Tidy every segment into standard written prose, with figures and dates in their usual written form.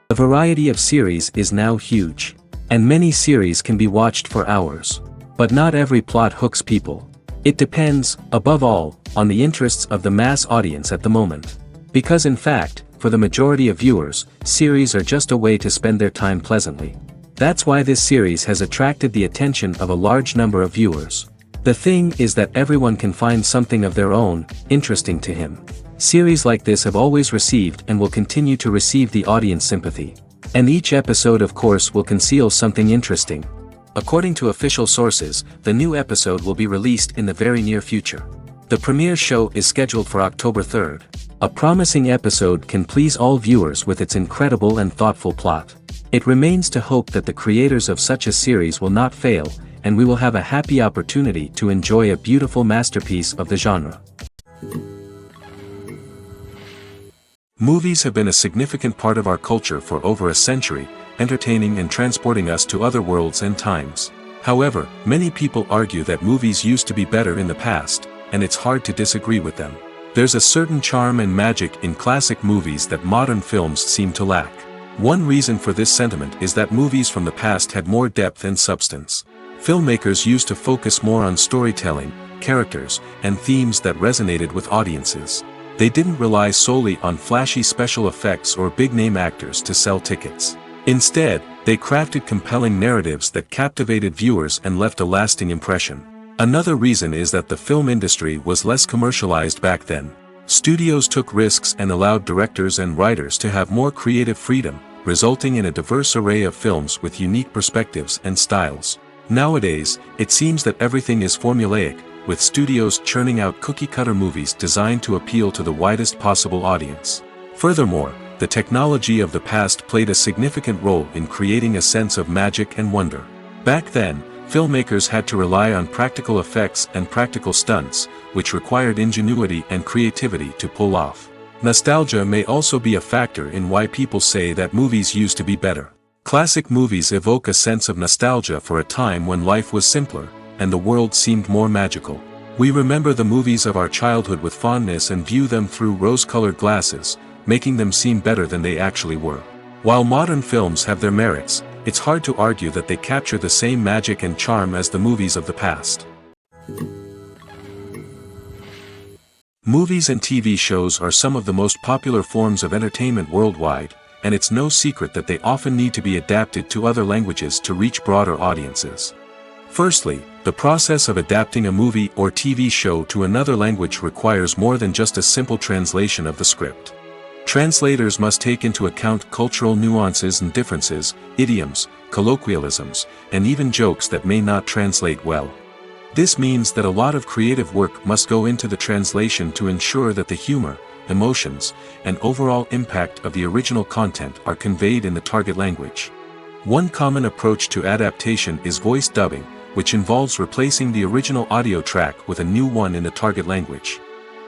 The variety of series is now huge. And many series can be watched for hours. But not every plot hooks people. It depends, above all, on the interests of the mass audience at the moment. Because in fact, for the majority of viewers, series are just a way to spend their time pleasantly. That's why this series has attracted the attention of a large number of viewers. The thing is that everyone can find something of their own, interesting to him. Series like this have always received and will continue to receive the audience sympathy. And each episode of course will conceal something interesting. According to official sources, the new episode will be released in the very near future. The premiere show is scheduled for October 3rd. A promising episode can please all viewers with its incredible and thoughtful plot. It remains to hope that the creators of such a series will not fail, and we will have a happy opportunity to enjoy a beautiful masterpiece of the genre. Movies have been a significant part of our culture for over a century, entertaining and transporting us to other worlds and times. However, many people argue that movies used to be better in the past, and it's hard to disagree with them. There's a certain charm and magic in classic movies that modern films seem to lack. One reason for this sentiment is that movies from the past had more depth and substance. Filmmakers used to focus more on storytelling, characters, and themes that resonated with audiences. They didn't rely solely on flashy special effects or big-name actors to sell tickets. Instead, they crafted compelling narratives that captivated viewers and left a lasting impression. Another reason is that the film industry was less commercialized back then. Studios took risks and allowed directors and writers to have more creative freedom, resulting in a diverse array of films with unique perspectives and styles. Nowadays, it seems that everything is formulaic, with studios churning out cookie-cutter movies designed to appeal to the widest possible audience. Furthermore, the technology of the past played a significant role in creating a sense of magic and wonder. Back then, filmmakers had to rely on practical effects and practical stunts, which required ingenuity and creativity to pull off. Nostalgia may also be a factor in why people say that movies used to be better. Classic movies evoke a sense of nostalgia for a time when life was simpler, and the world seemed more magical. We remember the movies of our childhood with fondness and view them through rose-colored glasses, making them seem better than they actually were. While modern films have their merits, it's hard to argue that they capture the same magic and charm as the movies of the past. Movies and TV shows are some of the most popular forms of entertainment worldwide, and it's no secret that they often need to be adapted to other languages to reach broader audiences. Firstly, the process of adapting a movie or TV show to another language requires more than just a simple translation of the script. Translators must take into account cultural nuances and differences, idioms, colloquialisms, and even jokes that may not translate well. This means that a lot of creative work must go into the translation to ensure that the humor, emotions, and overall impact of the original content are conveyed in the target language. One common approach to adaptation is voice dubbing, which involves replacing the original audio track with a new one in the target language.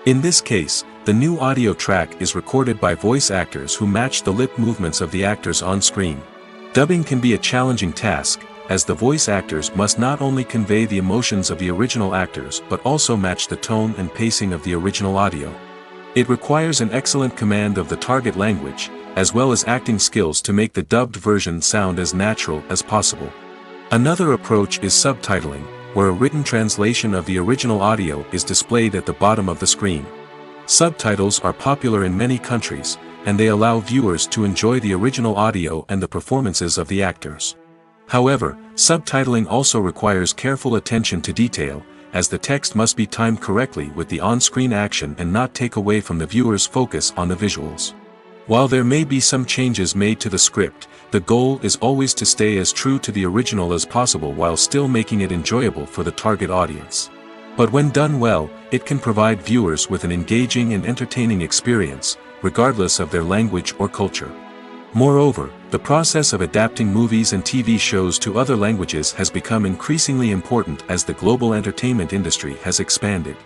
In this case, the new audio track is recorded by voice actors who match the lip movements of the actors on screen. Dubbing can be a challenging task, as the voice actors must not only convey the emotions of the original actors but also match the tone and pacing of the original audio. It requires an excellent command of the target language, as well as acting skills to make the dubbed version sound as natural as possible. Another approach is subtitling, where a written translation of the original audio is displayed at the bottom of the screen. Subtitles are popular in many countries, and they allow viewers to enjoy the original audio and the performances of the actors. However, subtitling also requires careful attention to detail, as the text must be timed correctly with the on-screen action and not take away from the viewer's focus on the visuals. While there may be some changes made to the script, the goal is always to stay as true to the original as possible while still making it enjoyable for the target audience. But when done well, it can provide viewers with an engaging and entertaining experience, regardless of their language or culture. Moreover, the process of adapting movies and TV shows to other languages has become increasingly important as the global entertainment industry has expanded.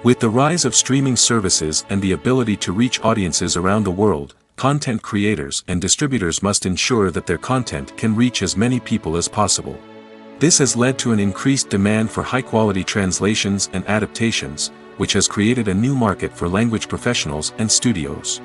With the rise of streaming services and the ability to reach audiences around the world, content creators and distributors must ensure that their content can reach as many people as possible. This has led to an increased demand for high-quality translations and adaptations, which has created a new market for language professionals and studios.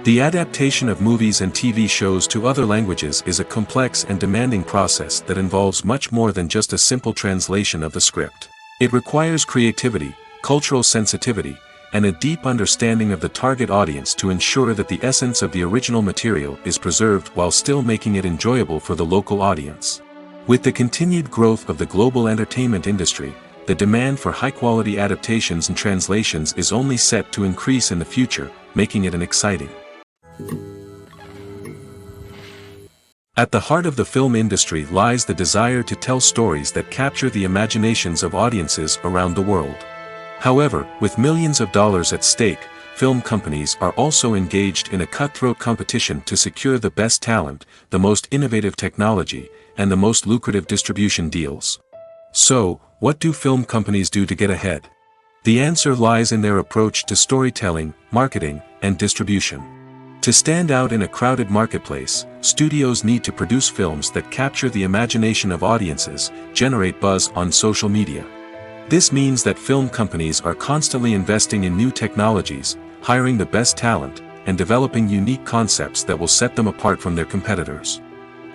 The adaptation of movies and TV shows to other languages is a complex and demanding process that involves much more than just a simple translation of the script. It requires creativity, cultural sensitivity, and a deep understanding of the target audience to ensure that the essence of the original material is preserved while still making it enjoyable for the local audience. With the continued growth of the global entertainment industry, the demand for high-quality adaptations and translations is only set to increase in the future, making it exciting. At the heart of the film industry lies the desire to tell stories that capture the imaginations of audiences around the world. However, with millions of dollars at stake, film companies are also engaged in a cutthroat competition to secure the best talent, the most innovative technology, and the most lucrative distribution deals. So, what do film companies do to get ahead? The answer lies in their approach to storytelling, marketing, and distribution. To stand out in a crowded marketplace, studios need to produce films that capture the imagination of audiences, generate buzz on social media. This means that film companies are constantly investing in new technologies, hiring the best talent, and developing unique concepts that will set them apart from their competitors.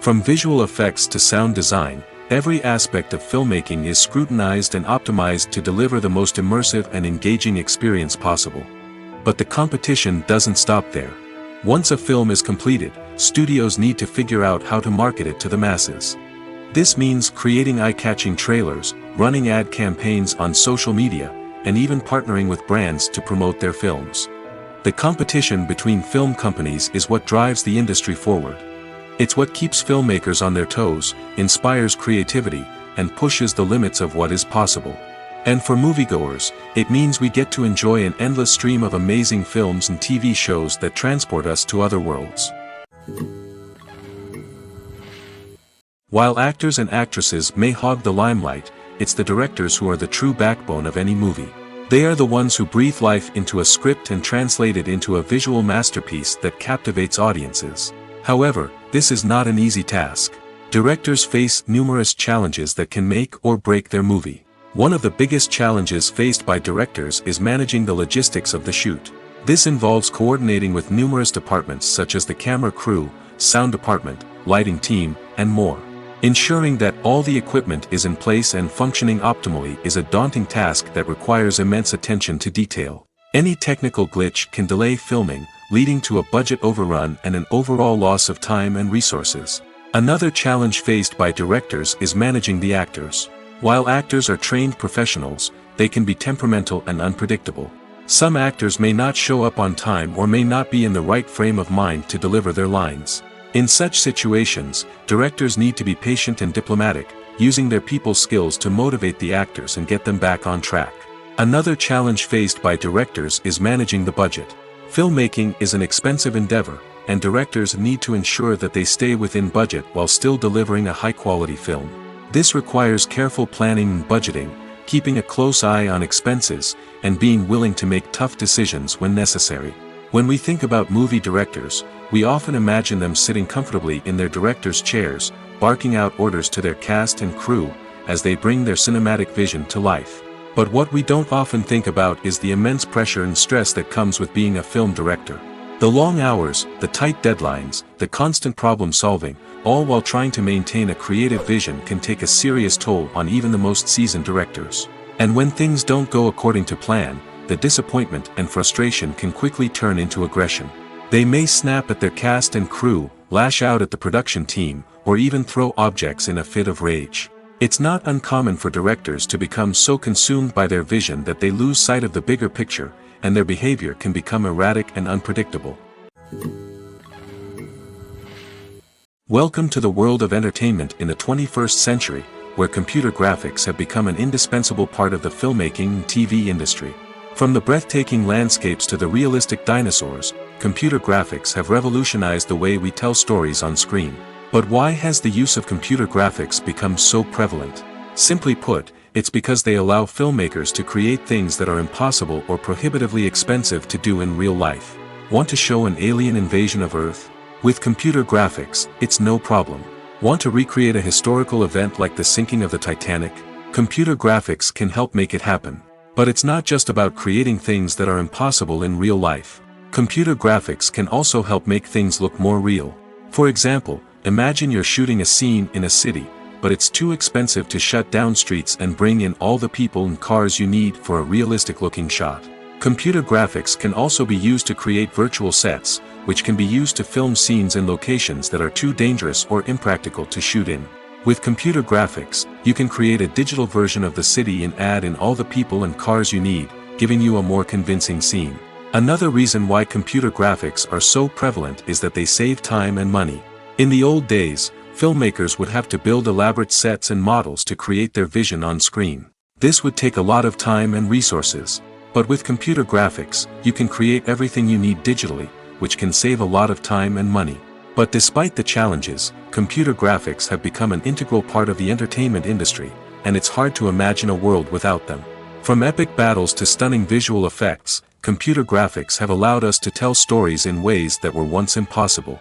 From visual effects to sound design, every aspect of filmmaking is scrutinized and optimized to deliver the most immersive and engaging experience possible. But the competition doesn't stop there. Once a film is completed, studios need to figure out how to market it to the masses. This means creating eye-catching trailers, running ad campaigns on social media, and even partnering with brands to promote their films. The competition between film companies is what drives the industry forward. It's what keeps filmmakers on their toes, inspires creativity, and pushes the limits of what is possible. And for moviegoers, it means we get to enjoy an endless stream of amazing films and TV shows that transport us to other worlds. While actors and actresses may hog the limelight, it's the directors who are the true backbone of any movie. They are the ones who breathe life into a script and translate it into a visual masterpiece that captivates audiences. However, this is not an easy task. Directors face numerous challenges that can make or break their movie. One of the biggest challenges faced by directors is managing the logistics of the shoot. This involves coordinating with numerous departments such as the camera crew, sound department, lighting team, and more. Ensuring that all the equipment is in place and functioning optimally is a daunting task that requires immense attention to detail. Any technical glitch can delay filming, leading to a budget overrun and an overall loss of time and resources. Another challenge faced by directors is managing the actors. While actors are trained professionals, they can be temperamental and unpredictable. Some actors may not show up on time or may not be in the right frame of mind to deliver their lines. In such situations, directors need to be patient and diplomatic, using their people skills to motivate the actors and get them back on track. Another challenge faced by directors is managing the budget. Filmmaking is an expensive endeavor, and directors need to ensure that they stay within budget while still delivering a high-quality film. This requires careful planning and budgeting, keeping a close eye on expenses, and being willing to make tough decisions when necessary. When we think about movie directors, we often imagine them sitting comfortably in their director's chairs, barking out orders to their cast and crew, as they bring their cinematic vision to life. But what we don't often think about is the immense pressure and stress that comes with being a film director. The long hours, the tight deadlines, the constant problem solving, all while trying to maintain a creative vision can take a serious toll on even the most seasoned directors. And when things don't go according to plan, the disappointment and frustration can quickly turn into aggression. They may snap at their cast and crew, lash out at the production team, or even throw objects in a fit of rage. It's not uncommon for directors to become so consumed by their vision that they lose sight of the bigger picture, and their behavior can become erratic and unpredictable. Welcome to the world of entertainment in the 21st century, where computer graphics have become an indispensable part of the filmmaking and TV industry. From the breathtaking landscapes to the realistic dinosaurs, computer graphics have revolutionized the way we tell stories on screen. But why has the use of computer graphics become so prevalent? Simply put, it's because they allow filmmakers to create things that are impossible or prohibitively expensive to do in real life. Want to show an alien invasion of Earth? With computer graphics, it's no problem. Want to recreate a historical event like the sinking of the Titanic? Computer graphics can help make it happen. But it's not just about creating things that are impossible in real life. Computer graphics can also help make things look more real. For example, imagine you're shooting a scene in a city, but it's too expensive to shut down streets and bring in all the people and cars you need for a realistic-looking shot. Computer graphics can also be used to create virtual sets, which can be used to film scenes in locations that are too dangerous or impractical to shoot in. With computer graphics, you can create a digital version of the city and add in all the people and cars you need, giving you a more convincing scene. Another reason why computer graphics are so prevalent is that they save time and money. In the old days, filmmakers would have to build elaborate sets and models to create their vision on screen. This would take a lot of time and resources. But with computer graphics, you can create everything you need digitally, which can save a lot of time and money. But despite the challenges, computer graphics have become an integral part of the entertainment industry, and it's hard to imagine a world without them. From epic battles to stunning visual effects, computer graphics have allowed us to tell stories in ways that were once impossible.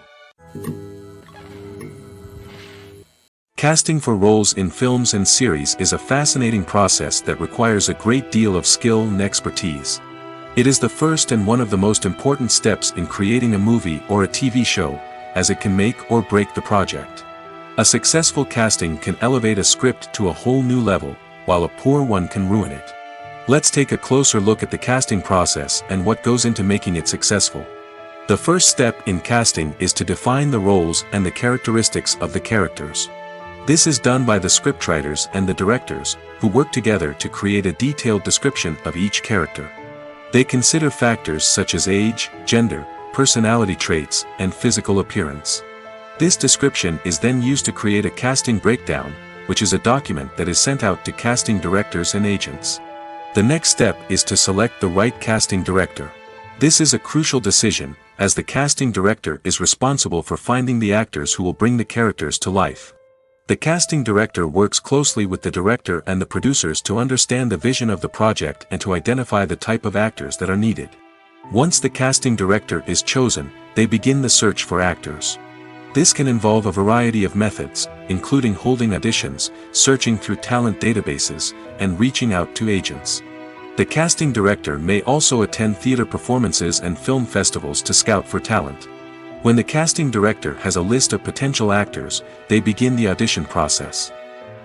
Casting for roles in films and series is a fascinating process that requires a great deal of skill and expertise. It is the first and one of the most important steps in creating a movie or a TV show, as it can make or break the project. A successful casting can elevate a script to a whole new level, while a poor one can ruin it. Let's take a closer look at the casting process and what goes into making it successful. The first step in casting is to define the roles and the characteristics of the characters. This is done by the scriptwriters and the directors, who work together to create a detailed description of each character. They consider factors such as age, gender, personality traits, and physical appearance. This description is then used to create a casting breakdown, which is a document that is sent out to casting directors and agents. The next step is to select the right casting director. This is a crucial decision, as the casting director is responsible for finding the actors who will bring the characters to life. The casting director works closely with the director and the producers to understand the vision of the project and to identify the type of actors that are needed. Once the casting director is chosen, they begin the search for actors. This can involve a variety of methods, including holding auditions, searching through talent databases, and reaching out to agents. The casting director may also attend theater performances and film festivals to scout for talent. When the casting director has a list of potential actors, they begin the audition process.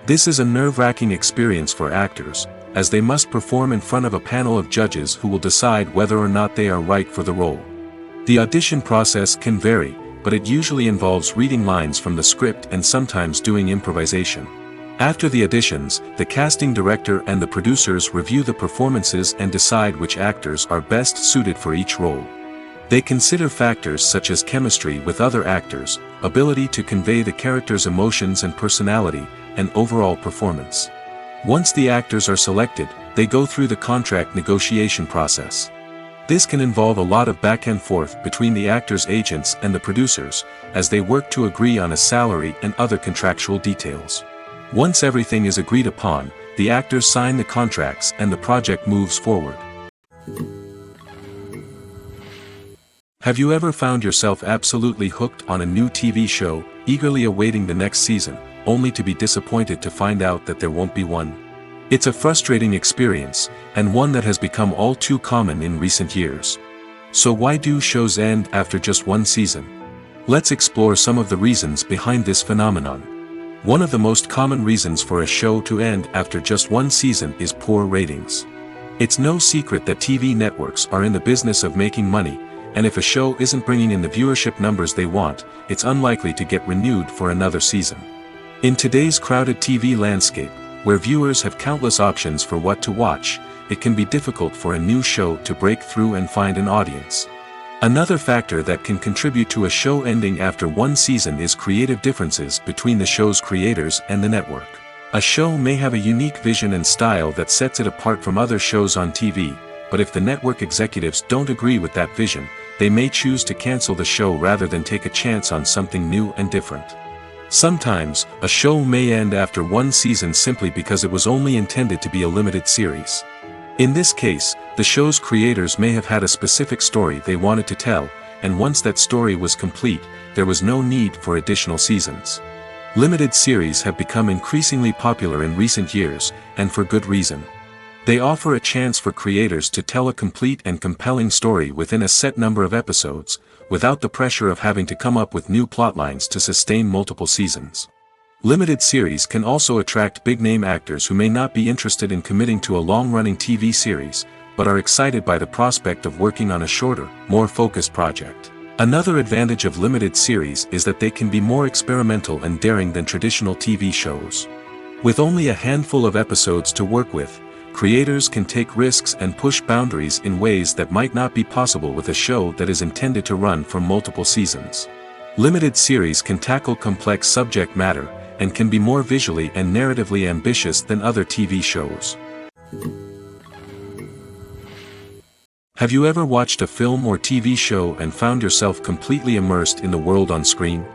This is a nerve-wracking experience for actors, as they must perform in front of a panel of judges who will decide whether or not they are right for the role. The audition process can vary, but it usually involves reading lines from the script and sometimes doing improvisation. After the auditions, the casting director and the producers review the performances and decide which actors are best suited for each role. They consider factors such as chemistry with other actors, ability to convey the character's emotions and personality, and overall performance. Once the actors are selected, they go through the contract negotiation process. This can involve a lot of back and forth between the actors' agents and the producers, as they work to agree on a salary and other contractual details. Once everything is agreed upon, the actors sign the contracts and the project moves forward. Have you ever found yourself absolutely hooked on a new TV show, eagerly awaiting the next season, only to be disappointed to find out that there won't be one? It's a frustrating experience, and one that has become all too common in recent years. So why do shows end after just one season? Let's explore some of the reasons behind this phenomenon. One of the most common reasons for a show to end after just one season is poor ratings. It's no secret that TV networks are in the business of making money, and if a show isn't bringing in the viewership numbers they want, it's unlikely to get renewed for another season. In today's crowded TV landscape, where viewers have countless options for what to watch, it can be difficult for a new show to break through and find an audience. Another factor that can contribute to a show ending after one season is creative differences between the show's creators and the network. A show may have a unique vision and style that sets it apart from other shows on TV, but if the network executives don't agree with that vision, they may choose to cancel the show rather than take a chance on something new and different. Sometimes, a show may end after one season simply because it was only intended to be a limited series. In this case, the show's creators may have had a specific story they wanted to tell, and once that story was complete, there was no need for additional seasons. Limited series have become increasingly popular in recent years, and for good reason. They offer a chance for creators to tell a complete and compelling story within a set number of episodes, without the pressure of having to come up with new plotlines to sustain multiple seasons. Limited series can also attract big-name actors who may not be interested in committing to a long-running TV series, but are excited by the prospect of working on a shorter, more focused project. Another advantage of limited series is that they can be more experimental and daring than traditional TV shows. With only a handful of episodes to work with, creators can take risks and push boundaries in ways that might not be possible with a show that is intended to run for multiple seasons. Limited series can tackle complex subject matter, and can be more visually and narratively ambitious than other TV shows. Have you ever watched a film or TV show and found yourself completely immersed in the world on screen?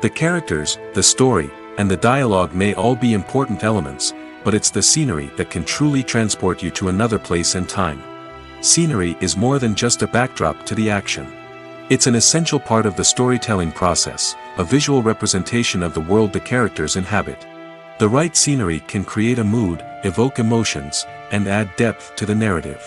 The characters, the story, and the dialogue may all be important elements, but it's the scenery that can truly transport you to another place and time. Scenery is more than just a backdrop to the action. It's an essential part of the storytelling process, a visual representation of the world the characters inhabit. The right scenery can create a mood, evoke emotions, and add depth to the narrative.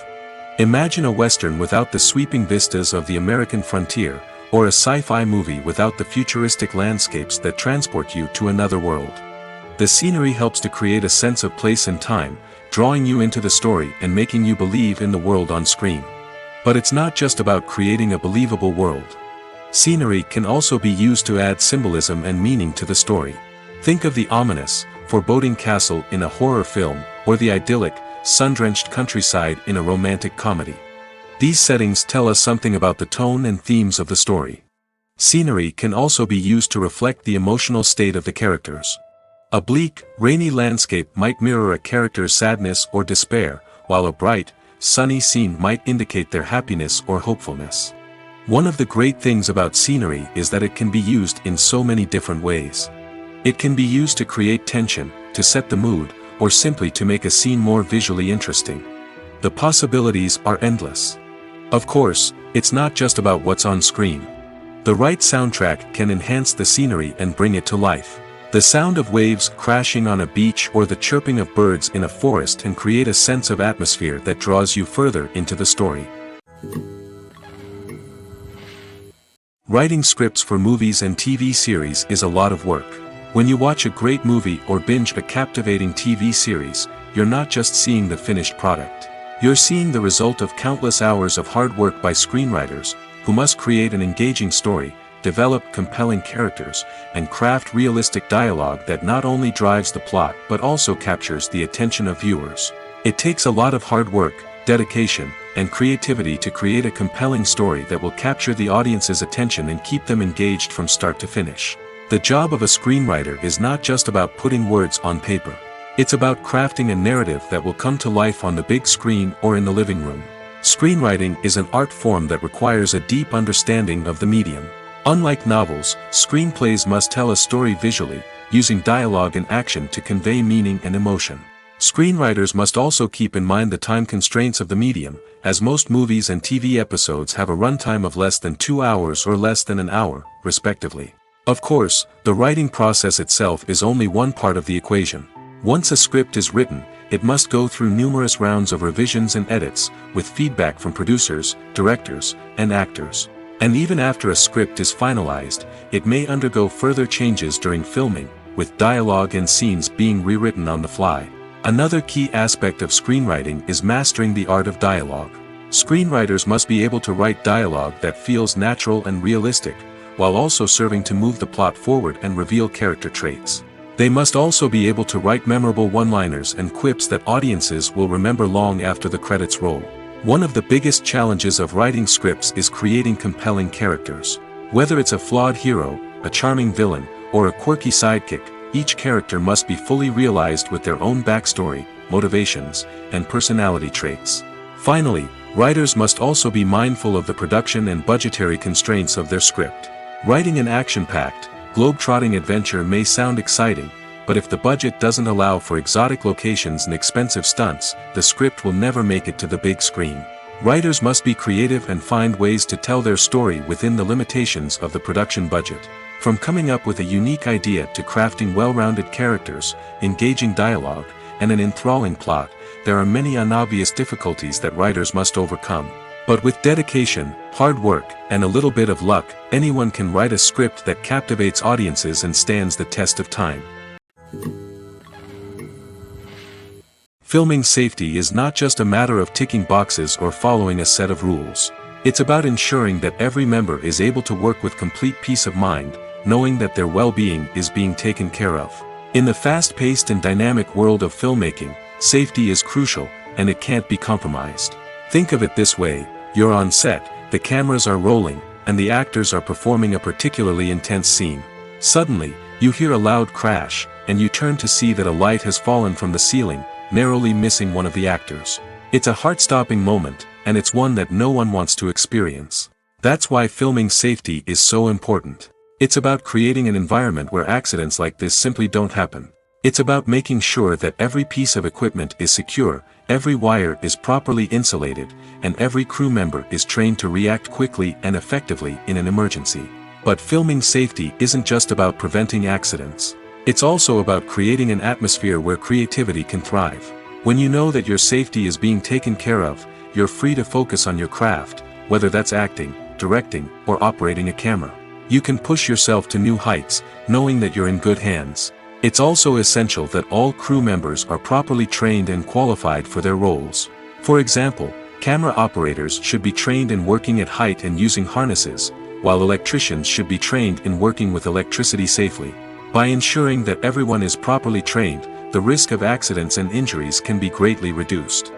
Imagine a Western without the sweeping vistas of the American frontier, or a sci-fi movie without the futuristic landscapes that transport you to another world. The scenery helps to create a sense of place and time, drawing you into the story and making you believe in the world on screen. But it's not just about creating a believable world. Scenery can also be used to add symbolism and meaning to the story. Think of the ominous, foreboding castle in a horror film, or the idyllic, sun-drenched countryside in a romantic comedy. These settings tell us something about the tone and themes of the story. Scenery can also be used to reflect the emotional state of the characters. A bleak, rainy landscape might mirror a character's sadness or despair, while a bright, sunny scene might indicate their happiness or hopefulness. One of the great things about scenery is that it can be used in so many different ways. It can be used to create tension, to set the mood, or simply to make a scene more visually interesting. The possibilities are endless. Of course, it's not just about what's on screen. The right soundtrack can enhance the scenery and bring it to life. The sound of waves crashing on a beach or the chirping of birds in a forest can create a sense of atmosphere that draws you further into the story. Writing scripts for movies and TV series is a lot of work. When you watch a great movie or binge a captivating TV series, you're not just seeing the finished product. You're seeing the result of countless hours of hard work by screenwriters, who must create an engaging story, develop compelling characters, and craft realistic dialogue that not only drives the plot but also captures the attention of viewers. It takes a lot of hard work, dedication, and creativity to create a compelling story that will capture the audience's attention and keep them engaged from start to finish. The job of a screenwriter is not just about putting words on paper. It's about crafting a narrative that will come to life on the big screen or in the living room. Screenwriting is an art form that requires a deep understanding of the medium. Unlike novels, screenplays must tell a story visually, using dialogue and action to convey meaning and emotion. Screenwriters must also keep in mind the time constraints of the medium, as most movies and TV episodes have a runtime of less than 2 hours or less than an hour, respectively. Of course, the writing process itself is only one part of the equation. Once a script is written, it must go through numerous rounds of revisions and edits, with feedback from producers, directors, and actors. And even after a script is finalized, it may undergo further changes during filming, with dialogue and scenes being rewritten on the fly. Another key aspect of screenwriting is mastering the art of dialogue. Screenwriters must be able to write dialogue that feels natural and realistic, while also serving to move the plot forward and reveal character traits. They must also be able to write memorable one-liners and quips that audiences will remember long after the credits roll. One of the biggest challenges of writing scripts is creating compelling characters. Whether it's a flawed hero, a charming villain, or a quirky sidekick, each character must be fully realized with their own backstory, motivations, and personality traits. Finally, writers must also be mindful of the production and budgetary constraints of their script. Writing an action-packed, globe-trotting adventure may sound exciting, but if the budget doesn't allow for exotic locations and expensive stunts, the script will never make it to the big screen. Writers must be creative and find ways to tell their story within the limitations of the production budget. From coming up with a unique idea to crafting well-rounded characters, engaging dialogue, and an enthralling plot, there are many unobvious difficulties that writers must overcome. But with dedication, hard work, and a little bit of luck, anyone can write a script that captivates audiences and stands the test of time. Filming safety is not just a matter of ticking boxes or following a set of rules. It's about ensuring that every member is able to work with complete peace of mind, knowing that their well-being is being taken care of. In the fast-paced and dynamic world of filmmaking, safety is crucial, and it can't be compromised. Think of it this way: you're on set, the cameras are rolling, and the actors are performing a particularly intense scene. Suddenly, you hear a loud crash, and you turn to see that a light has fallen from the ceiling, narrowly missing one of the actors. It's a heart-stopping moment, and it's one that no one wants to experience. That's why filming safety is so important. It's about creating an environment where accidents like this simply don't happen. It's about making sure that every piece of equipment is secure, every wire is properly insulated, and every crew member is trained to react quickly and effectively in an emergency. But filming safety isn't just about preventing accidents. It's also about creating an atmosphere where creativity can thrive. When you know that your safety is being taken care of, you're free to focus on your craft, whether that's acting, directing, or operating a camera. You can push yourself to new heights, knowing that you're in good hands. It's also essential that all crew members are properly trained and qualified for their roles. For example, camera operators should be trained in working at height and using harnesses, while electricians should be trained in working with electricity safely. By ensuring that everyone is properly trained, the risk of accidents and injuries can be greatly reduced.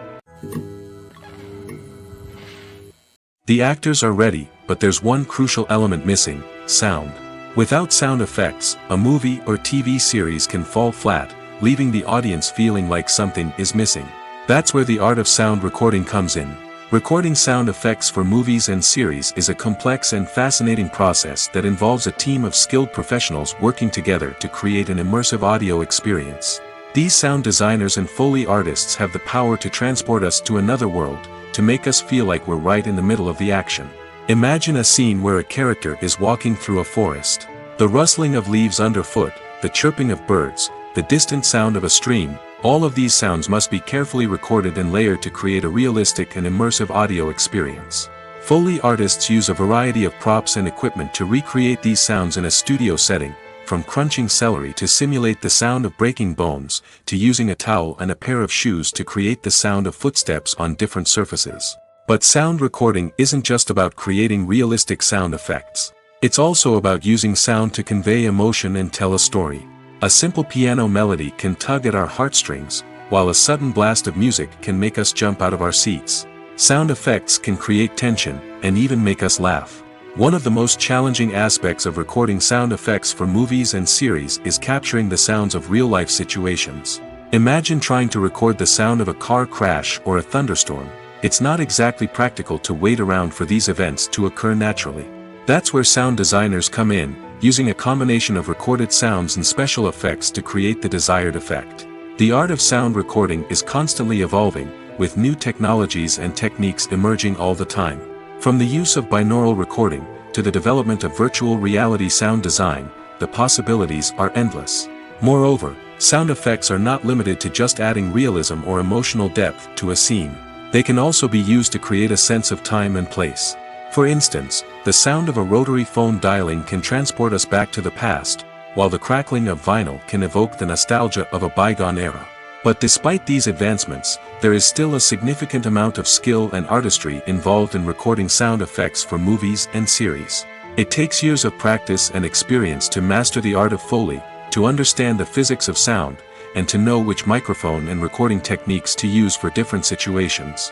The actors are ready, but there's one crucial element missing: sound. Without sound effects, a movie or TV series can fall flat, leaving the audience feeling like something is missing. That's where the art of sound recording comes in. Recording sound effects for movies and series is a complex and fascinating process that involves a team of skilled professionals working together to create an immersive audio experience. These sound designers and Foley artists have the power to transport us to another world, to make us feel like we're right in the middle of the action. Imagine a scene where a character is walking through a forest. The rustling of leaves underfoot, the chirping of birds, the distant sound of a stream, all of these sounds must be carefully recorded and layered to create a realistic and immersive audio experience. Foley artists use a variety of props and equipment to recreate these sounds in a studio setting, from crunching celery to simulate the sound of breaking bones, to using a towel and a pair of shoes to create the sound of footsteps on different surfaces. But sound recording isn't just about creating realistic sound effects. It's also about using sound to convey emotion and tell a story. A simple piano melody can tug at our heartstrings, while a sudden blast of music can make us jump out of our seats. Sound effects can create tension, and even make us laugh. One of the most challenging aspects of recording sound effects for movies and series is capturing the sounds of real-life situations. Imagine trying to record the sound of a car crash or a thunderstorm. It's not exactly practical to wait around for these events to occur naturally. That's where sound designers come in, using a combination of recorded sounds and special effects to create the desired effect. The art of sound recording is constantly evolving, with new technologies and techniques emerging all the time. From the use of binaural recording, to the development of virtual reality sound design, the possibilities are endless. Moreover, sound effects are not limited to just adding realism or emotional depth to a scene. They can also be used to create a sense of time and place. For instance, the sound of a rotary phone dialing can transport us back to the past, while the crackling of vinyl can evoke the nostalgia of a bygone era. But despite these advancements, there is still a significant amount of skill and artistry involved in recording sound effects for movies and series. It takes years of practice and experience to master the art of Foley, to understand the physics of sound, and to know which microphone and recording techniques to use for different situations.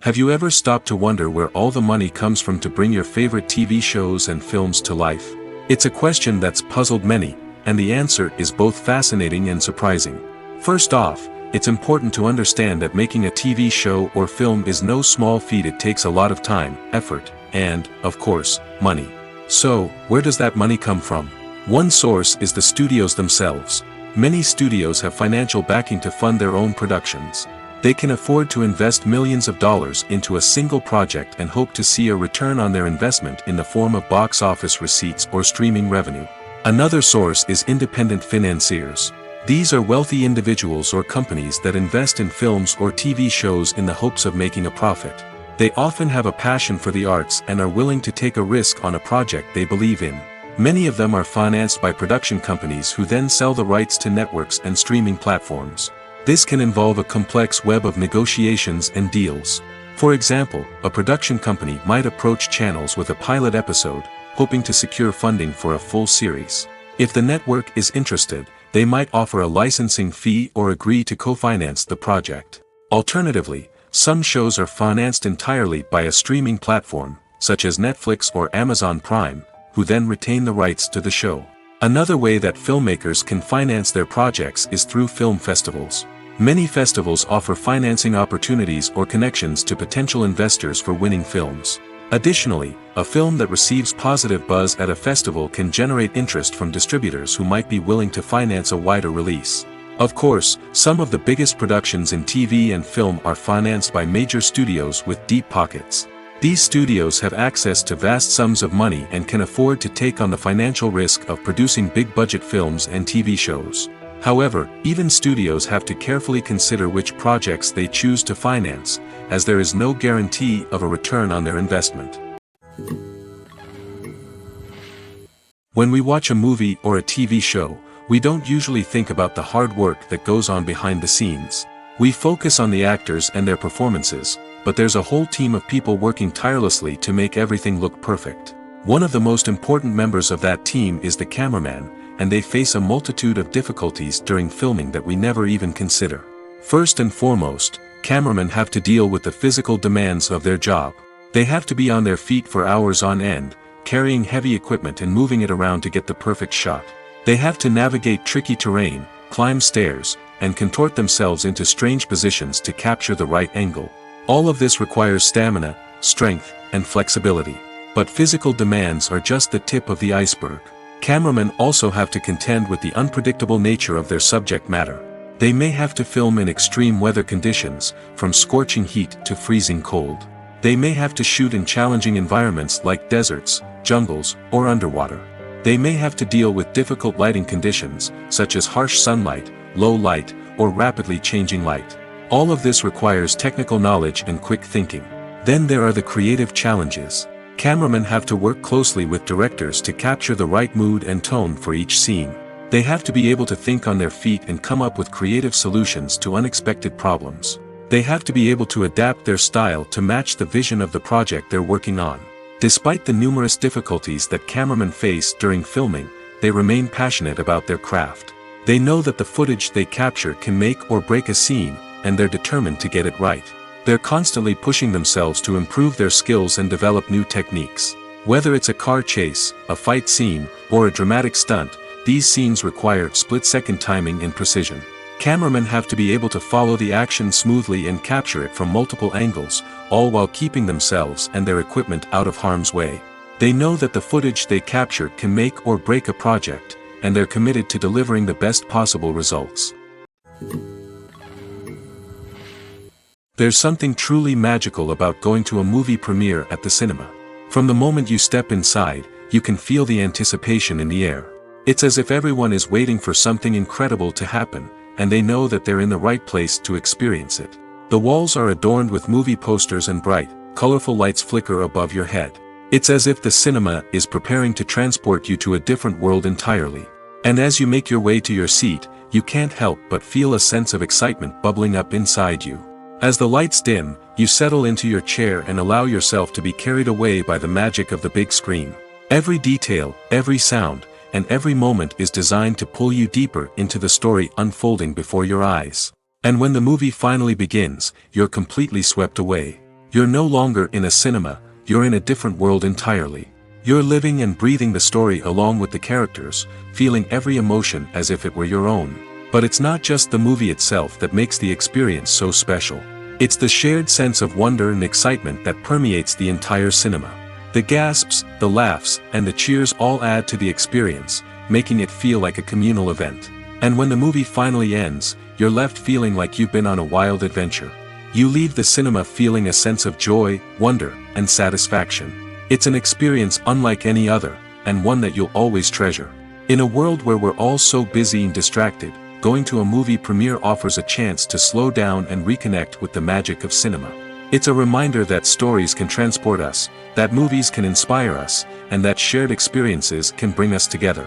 Have you ever stopped to wonder where all the money comes from to bring your favorite TV shows and films to life? It's a question that's puzzled many, and the answer is both fascinating and surprising. First off, it's important to understand that making a TV show or film is no small feat. It takes a lot of time, effort, and, of course, money. So, where does that money come from? One source is the studios themselves. Many studios have financial backing to fund their own productions. They can afford to invest millions of dollars into a single project and hope to see a return on their investment in the form of box office receipts or streaming revenue. Another source is independent financiers. These are wealthy individuals or companies that invest in films or TV shows in the hopes of making a profit. They often have a passion for the arts and are willing to take a risk on a project they believe in. Many of them are financed by production companies who then sell the rights to networks and streaming platforms. This can involve a complex web of negotiations and deals. For example, a production company might approach channels with a pilot episode, hoping to secure funding for a full series. If the network is interested, they might offer a licensing fee or agree to co-finance the project. Alternatively, some shows are financed entirely by a streaming platform, such as Netflix or Amazon Prime, who then retain the rights to the show. Another way that filmmakers can finance their projects is through film festivals. Many festivals offer financing opportunities or connections to potential investors for winning films. Additionally, a film that receives positive buzz at a festival can generate interest from distributors who might be willing to finance a wider release. Of course, some of the biggest productions in TV and film are financed by major studios with deep pockets. These studios have access to vast sums of money and can afford to take on the financial risk of producing big-budget films and TV shows. However, even studios have to carefully consider which projects they choose to finance, as there is no guarantee of a return on their investment. When we watch a movie or a TV show, we don't usually think about the hard work that goes on behind the scenes. We focus on the actors and their performances, but there's a whole team of people working tirelessly to make everything look perfect. One of the most important members of that team is the cameraman, and they face a multitude of difficulties during filming that we never even consider. First and foremost, cameramen have to deal with the physical demands of their job. They have to be on their feet for hours on end, carrying heavy equipment and moving it around to get the perfect shot. They have to navigate tricky terrain, climb stairs, and contort themselves into strange positions to capture the right angle. All of this requires stamina, strength, and flexibility. But physical demands are just the tip of the iceberg. Cameramen also have to contend with the unpredictable nature of their subject matter. They may have to film in extreme weather conditions, from scorching heat to freezing cold. They may have to shoot in challenging environments like deserts, jungles, or underwater. They may have to deal with difficult lighting conditions, such as harsh sunlight, low light, or rapidly changing light. All of this requires technical knowledge and quick thinking. Then there are the creative challenges. Cameramen have to work closely with directors to capture the right mood and tone for each scene. They have to be able to think on their feet and come up with creative solutions to unexpected problems. They have to be able to adapt their style to match the vision of the project they're working on. Despite the numerous difficulties that cameramen face during filming, they remain passionate about their craft. They know that the footage they capture can make or break a scene, and they're determined to get it right. They're constantly pushing themselves to improve their skills and develop new techniques. Whether it's a car chase, a fight scene, or a dramatic stunt, these scenes require split-second timing and precision. Cameramen have to be able to follow the action smoothly and capture it from multiple angles, all while keeping themselves and their equipment out of harm's way. They know that the footage they capture can make or break a project, and they're committed to delivering the best possible results. There's something truly magical about going to a movie premiere at the cinema. From the moment you step inside, you can feel the anticipation in the air. It's as if everyone is waiting for something incredible to happen, and they know that they're in the right place to experience it. The walls are adorned with movie posters and bright, colorful lights flicker above your head. It's as if the cinema is preparing to transport you to a different world entirely. And as you make your way to your seat, you can't help but feel a sense of excitement bubbling up inside you. As the lights dim, you settle into your chair and allow yourself to be carried away by the magic of the big screen. Every detail, every sound, and every moment is designed to pull you deeper into the story unfolding before your eyes. And when the movie finally begins, you're completely swept away. You're no longer in a cinema, you're in a different world entirely. You're living and breathing the story along with the characters, feeling every emotion as if it were your own. But it's not just the movie itself that makes the experience so special. It's the shared sense of wonder and excitement that permeates the entire cinema. The gasps, the laughs, and the cheers all add to the experience, making it feel like a communal event. And when the movie finally ends, you're left feeling like you've been on a wild adventure. You leave the cinema feeling a sense of joy, wonder, and satisfaction. It's an experience unlike any other, and one that you'll always treasure. In a world where we're all so busy and distracted, going to a movie premiere offers a chance to slow down and reconnect with the magic of cinema. It's a reminder that stories can transport us, that movies can inspire us, and that shared experiences can bring us together.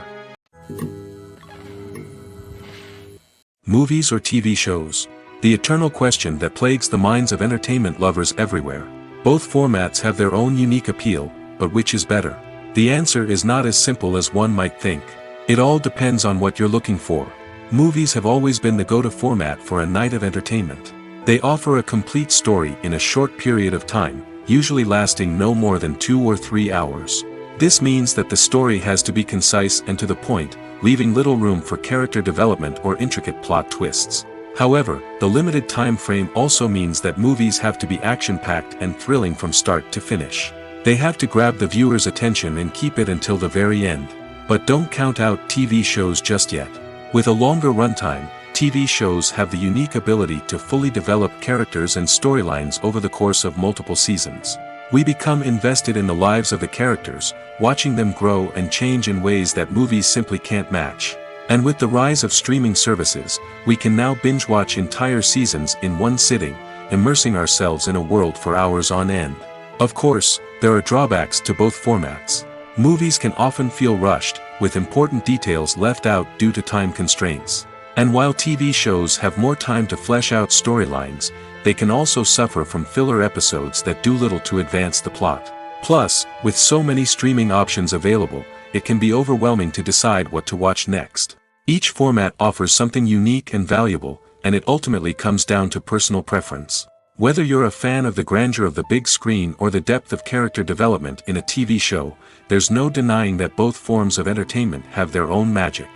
Movies or TV shows? The eternal question that plagues the minds of entertainment lovers everywhere. Both formats have their own unique appeal, but which is better? The answer is not as simple as one might think. It all depends on what you're looking for. Movies have always been the go-to format for a night of entertainment. They offer a complete story in a short period of time, usually lasting no more than 2 or 3 hours. This means that the story has to be concise and to the point, leaving little room for character development or intricate plot twists. However, the limited time frame also means that movies have to be action-packed and thrilling from start to finish. They have to grab the viewer's attention and keep it until the very end. But don't count out TV shows just yet. With a longer runtime, TV shows have the unique ability to fully develop characters and storylines over the course of multiple seasons. We become invested in the lives of the characters, watching them grow and change in ways that movies simply can't match. And with the rise of streaming services, we can now binge-watch entire seasons in one sitting, immersing ourselves in a world for hours on end. Of course, there are drawbacks to both formats. Movies can often feel rushed, with important details left out due to time constraints. And while TV shows have more time to flesh out storylines, they can also suffer from filler episodes that do little to advance the plot. Plus, with so many streaming options available, it can be overwhelming to decide what to watch next. Each format offers something unique and valuable, and it ultimately comes down to personal preference. Whether you're a fan of the grandeur of the big screen or the depth of character development in a TV show, there's no denying that both forms of entertainment have their own magic.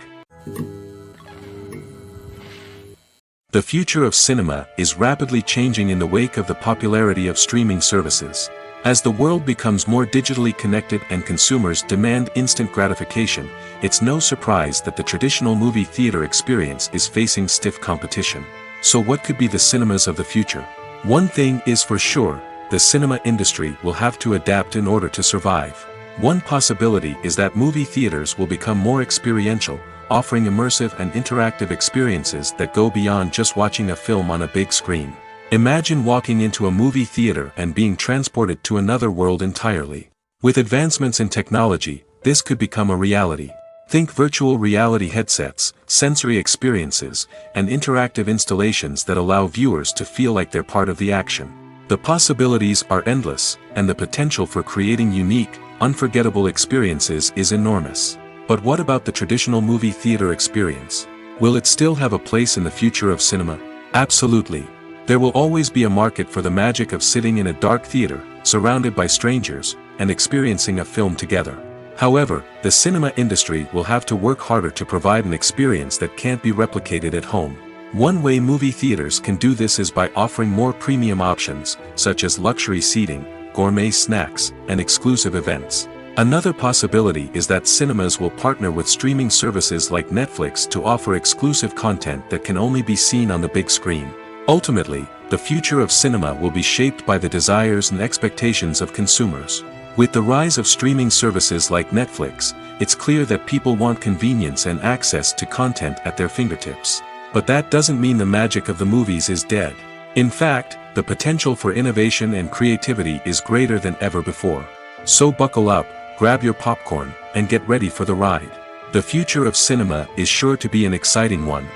The future of cinema is rapidly changing in the wake of the popularity of streaming services. As the world becomes more digitally connected and consumers demand instant gratification, it's no surprise that the traditional movie theater experience is facing stiff competition. So what could be the cinemas of the future? One thing is for sure, the cinema industry will have to adapt in order to survive. One possibility is that movie theaters will become more experiential, offering immersive and interactive experiences that go beyond just watching a film on a big screen. Imagine walking into a movie theater and being transported to another world entirely. With advancements in technology, this could become a reality. Think virtual reality headsets, sensory experiences, and interactive installations that allow viewers to feel like they're part of the action. The possibilities are endless, and the potential for creating unique, unforgettable experiences is enormous. But what about the traditional movie theater experience? Will it still have a place in the future of cinema? Absolutely. There will always be a market for the magic of sitting in a dark theater, surrounded by strangers, and experiencing a film together. However, the cinema industry will have to work harder to provide an experience that can't be replicated at home. One way movie theaters can do this is by offering more premium options, such as luxury seating, gourmet snacks, and exclusive events. Another possibility is that cinemas will partner with streaming services like Netflix to offer exclusive content that can only be seen on the big screen. Ultimately, the future of cinema will be shaped by the desires and expectations of consumers. With the rise of streaming services like Netflix, it's clear that people want convenience and access to content at their fingertips. But that doesn't mean the magic of the movies is dead. In fact, the potential for innovation and creativity is greater than ever before. So buckle up, grab your popcorn, and get ready for the ride. The future of cinema is sure to be an exciting one.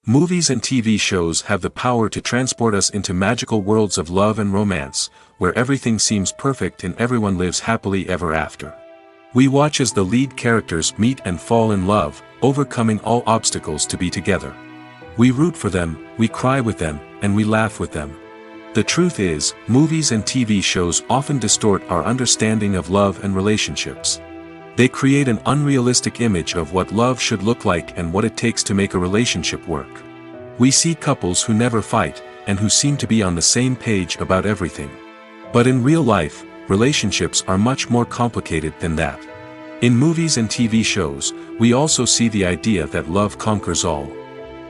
Movies and TV shows have the power to transport us into magical worlds of love and romance, where everything seems perfect and everyone lives happily ever after. We watch as the lead characters meet and fall in love, overcoming all obstacles to be together. We root for them, we cry with them, and we laugh with them. The truth is, movies and TV shows often distort our understanding of love and relationships. They create an unrealistic image of what love should look like and what it takes to make a relationship work. We see couples who never fight, and who seem to be on the same page about everything. But in real life, relationships are much more complicated than that. In movies and TV shows, we also see the idea that love conquers all.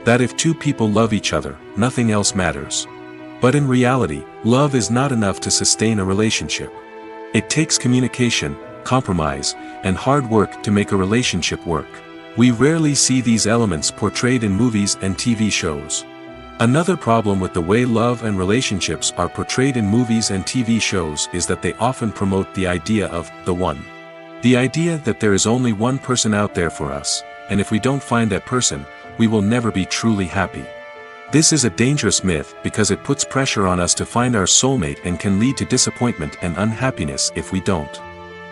That if two people love each other, nothing else matters. But in reality, love is not enough to sustain a relationship. It takes communication, compromise, and hard work to make a relationship work. We rarely see these elements portrayed in movies and TV shows. Another problem with the way love and relationships are portrayed in movies and TV shows is that they often promote the idea of the one. The idea that there is only one person out there for us, and if we don't find that person, we will never be truly happy. This is a dangerous myth because it puts pressure on us to find our soulmate and can lead to disappointment and unhappiness if we don't.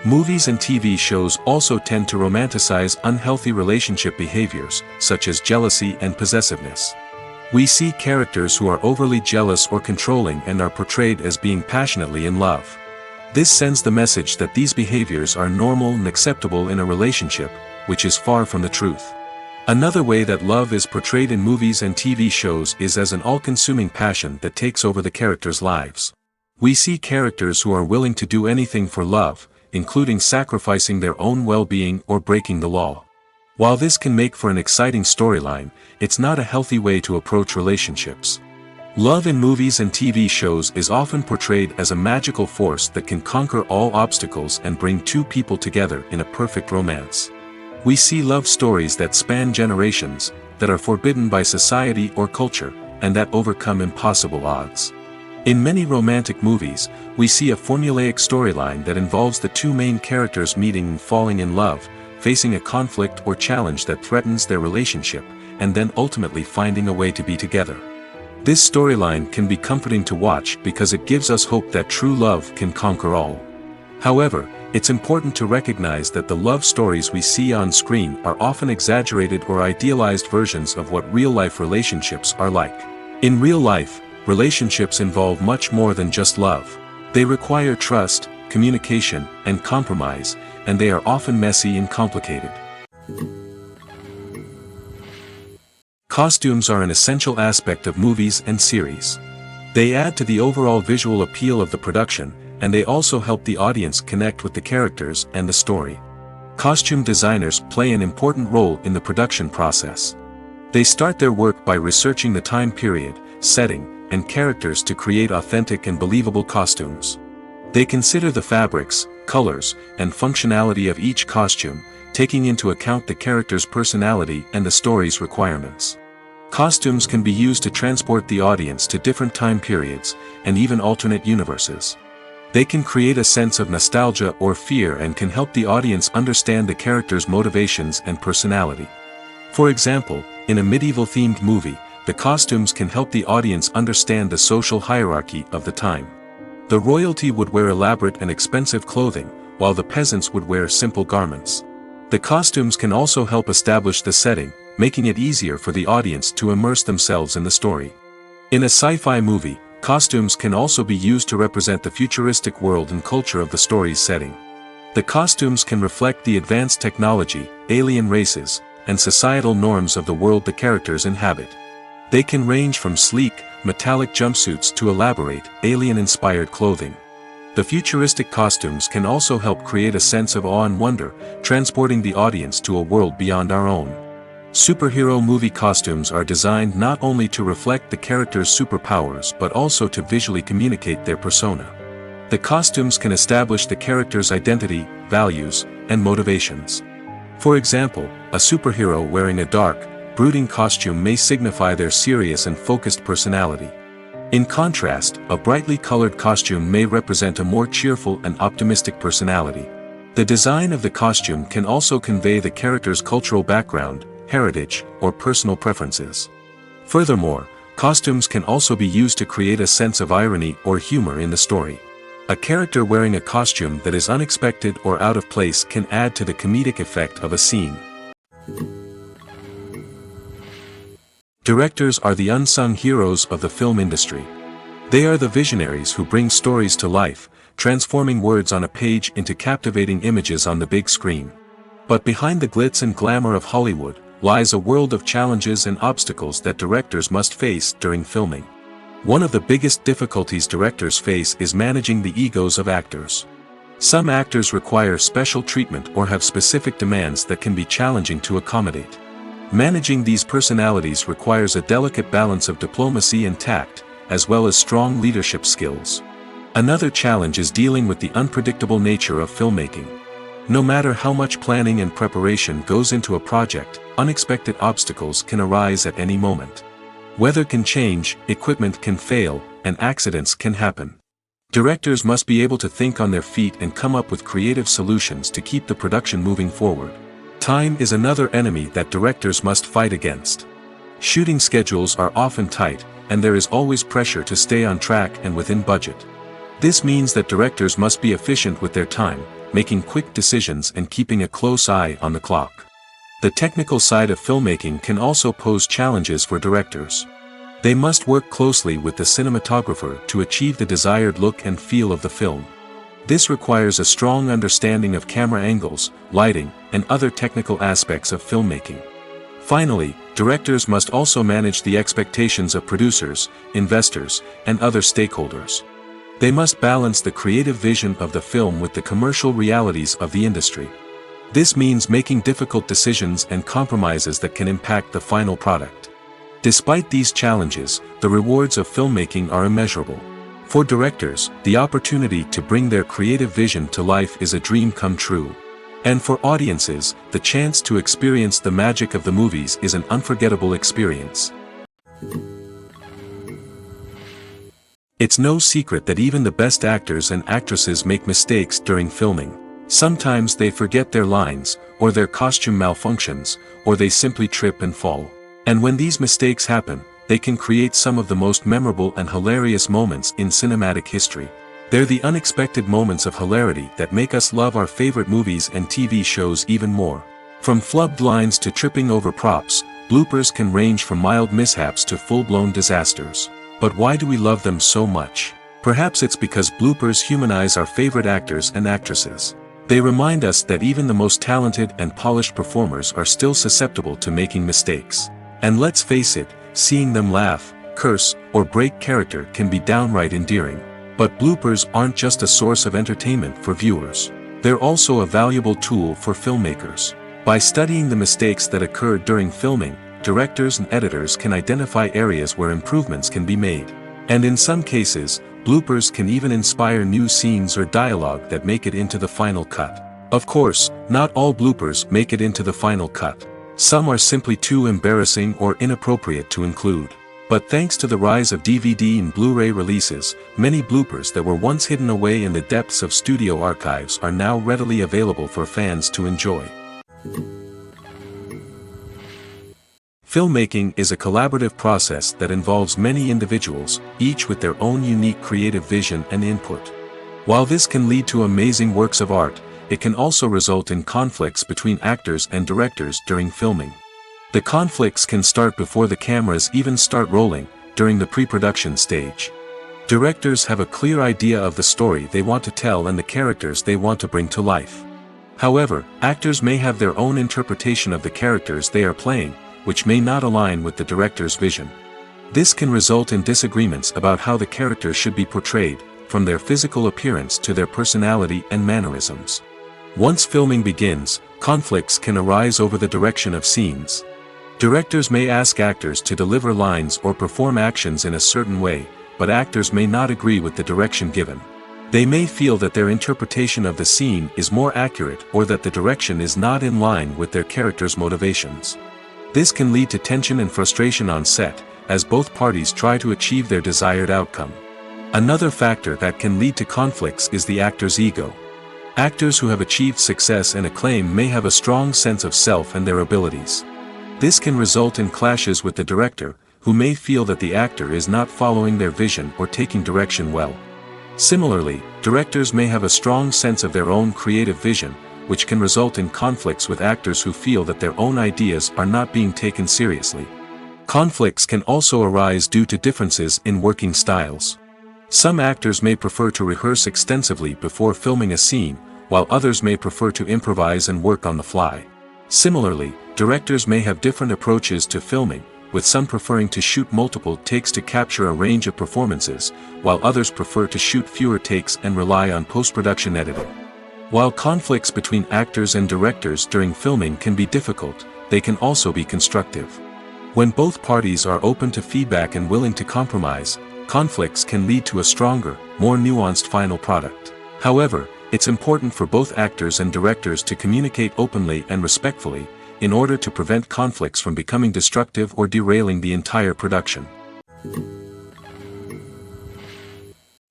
Movies and TV shows also tend to romanticize unhealthy relationship behaviors, such as jealousy and possessiveness. We see characters who are overly jealous or controlling and are portrayed as being passionately in love. This sends the message that these behaviors are normal and acceptable in a relationship, which is far from the truth. Another way that love is portrayed in movies and TV shows is as an all-consuming passion that takes over the characters' lives. We see characters who are willing to do anything for love, including sacrificing their own well-being or breaking the law. While this can make for an exciting storyline, it's not a healthy way to approach relationships. Love in movies and TV shows is often portrayed as a magical force that can conquer all obstacles and bring two people together in a perfect romance. We see love stories that span generations, that are forbidden by society or culture, and that overcome impossible odds. In many romantic movies, we see a formulaic storyline that involves the two main characters meeting and falling in love, facing a conflict or challenge that threatens their relationship, and then ultimately finding a way to be together. This storyline can be comforting to watch because it gives us hope that true love can conquer all. However, it's important to recognize that the love stories we see on screen are often exaggerated or idealized versions of what real-life relationships are like. In real life, relationships involve much more than just love. They require trust, communication, and compromise, and they are often messy and complicated. Costumes are an essential aspect of movies and series. They add to the overall visual appeal of the production, and they also help the audience connect with the characters and the story. Costume designers play an important role in the production process. They start their work by researching the time period, setting, and characters to create authentic and believable costumes. They consider the fabrics, colors, and functionality of each costume, taking into account the character's personality and the story's requirements. Costumes can be used to transport the audience to different time periods, and even alternate universes. They can create a sense of nostalgia or fear and can help the audience understand the character's motivations and personality. For example, in a medieval-themed movie, the costumes can help the audience understand the social hierarchy of the time. The royalty would wear elaborate and expensive clothing, while the peasants would wear simple garments. The costumes can also help establish the setting, making it easier for the audience to immerse themselves in the story. In a sci-fi movie, costumes can also be used to represent the futuristic world and culture of the story's setting. The costumes can reflect the advanced technology, alien races, and societal norms of the world the characters inhabit. They can range from sleek, metallic jumpsuits to elaborate, alien-inspired clothing. The futuristic costumes can also help create a sense of awe and wonder, transporting the audience to a world beyond our own. Superhero movie costumes are designed not only to reflect the character's superpowers but also to visually communicate their persona. The costumes can establish the character's identity, values, and motivations. For example, a superhero wearing a dark, brooding costume may signify their serious and focused personality. In contrast, a brightly colored costume may represent a more cheerful and optimistic personality. The design of the costume can also convey the character's cultural background, heritage, or personal preferences. Furthermore, costumes can also be used to create a sense of irony or humor in the story. A character wearing a costume that is unexpected or out of place can add to the comedic effect of a scene. Directors are the unsung heroes of the film industry. They are the visionaries who bring stories to life, transforming words on a page into captivating images on the big screen. But behind the glitz and glamour of Hollywood lies a world of challenges and obstacles that directors must face during filming. One of the biggest difficulties directors face is managing the egos of actors. Some actors require special treatment or have specific demands that can be challenging to accommodate. Managing these personalities requires a delicate balance of diplomacy and tact, as well as strong leadership skills. Another challenge is dealing with the unpredictable nature of filmmaking. No matter how much planning and preparation goes into a project, unexpected obstacles can arise at any moment. Weather can change, equipment can fail, and accidents can happen. Directors must be able to think on their feet and come up with creative solutions to keep the production moving forward. Time is another enemy that directors must fight against. Shooting schedules are often tight, and there is always pressure to stay on track and within budget. This means that directors must be efficient with their time, making quick decisions and keeping a close eye on the clock. The technical side of filmmaking can also pose challenges for directors. They must work closely with the cinematographer to achieve the desired look and feel of the film. This requires a strong understanding of camera angles, lighting, and other technical aspects of filmmaking. Finally, directors must also manage the expectations of producers, investors, and other stakeholders. They must balance the creative vision of the film with the commercial realities of the industry. This means making difficult decisions and compromises that can impact the final product. Despite these challenges, the rewards of filmmaking are immeasurable. For directors, the opportunity to bring their creative vision to life is a dream come true. And for audiences, the chance to experience the magic of the movies is an unforgettable experience. It's no secret that even the best actors and actresses make mistakes during filming. Sometimes they forget their lines, or their costume malfunctions, or they simply trip and fall. And when these mistakes happen, they can create some of the most memorable and hilarious moments in cinematic history. They're the unexpected moments of hilarity that make us love our favorite movies and TV shows even more. From flubbed lines to tripping over props, bloopers can range from mild mishaps to full-blown disasters. But why do we love them so much? Perhaps it's because bloopers humanize our favorite actors and actresses. They remind us that even the most talented and polished performers are still susceptible to making mistakes. And let's face it, seeing them laugh, curse, or break character can be downright endearing. But bloopers aren't just a source of entertainment for viewers. They're also a valuable tool for filmmakers. By studying the mistakes that occurred during filming, directors and editors can identify areas where improvements can be made. And in some cases, bloopers can even inspire new scenes or dialogue that make it into the final cut. Of course, not all bloopers make it into the final cut. Some are simply too embarrassing or inappropriate to include. But thanks to the rise of DVD and Blu-ray releases, many bloopers that were once hidden away in the depths of studio archives are now readily available for fans to enjoy. Filmmaking is a collaborative process that involves many individuals, each with their own unique creative vision and input. While this can lead to amazing works of art, it can also result in conflicts between actors and directors during filming. The conflicts can start before the cameras even start rolling, during the pre-production stage. Directors have a clear idea of the story they want to tell and the characters they want to bring to life. However, actors may have their own interpretation of the characters they are playing, which may not align with the director's vision. This can result in disagreements about how the characters should be portrayed, from their physical appearance to their personality and mannerisms. Once filming begins, conflicts can arise over the direction of scenes. Directors may ask actors to deliver lines or perform actions in a certain way, but actors may not agree with the direction given. They may feel that their interpretation of the scene is more accurate or that the direction is not in line with their character's motivations. This can lead to tension and frustration on set, as both parties try to achieve their desired outcome. Another factor that can lead to conflicts is the actor's ego. Actors who have achieved success and acclaim may have a strong sense of self and their abilities. This can result in clashes with the director, who may feel that the actor is not following their vision or taking direction well. Similarly, directors may have a strong sense of their own creative vision, which can result in conflicts with actors who feel that their own ideas are not being taken seriously. Conflicts can also arise due to differences in working styles. Some actors may prefer to rehearse extensively before filming a scene, while others may prefer to improvise and work on the fly. Similarly, directors may have different approaches to filming, with some preferring to shoot multiple takes to capture a range of performances, while others prefer to shoot fewer takes and rely on post-production editing. While conflicts between actors and directors during filming can be difficult, they can also be constructive. When both parties are open to feedback and willing to compromise, conflicts can lead to a stronger, more nuanced final product. However, it's important for both actors and directors to communicate openly and respectfully, in order to prevent conflicts from becoming destructive or derailing the entire production.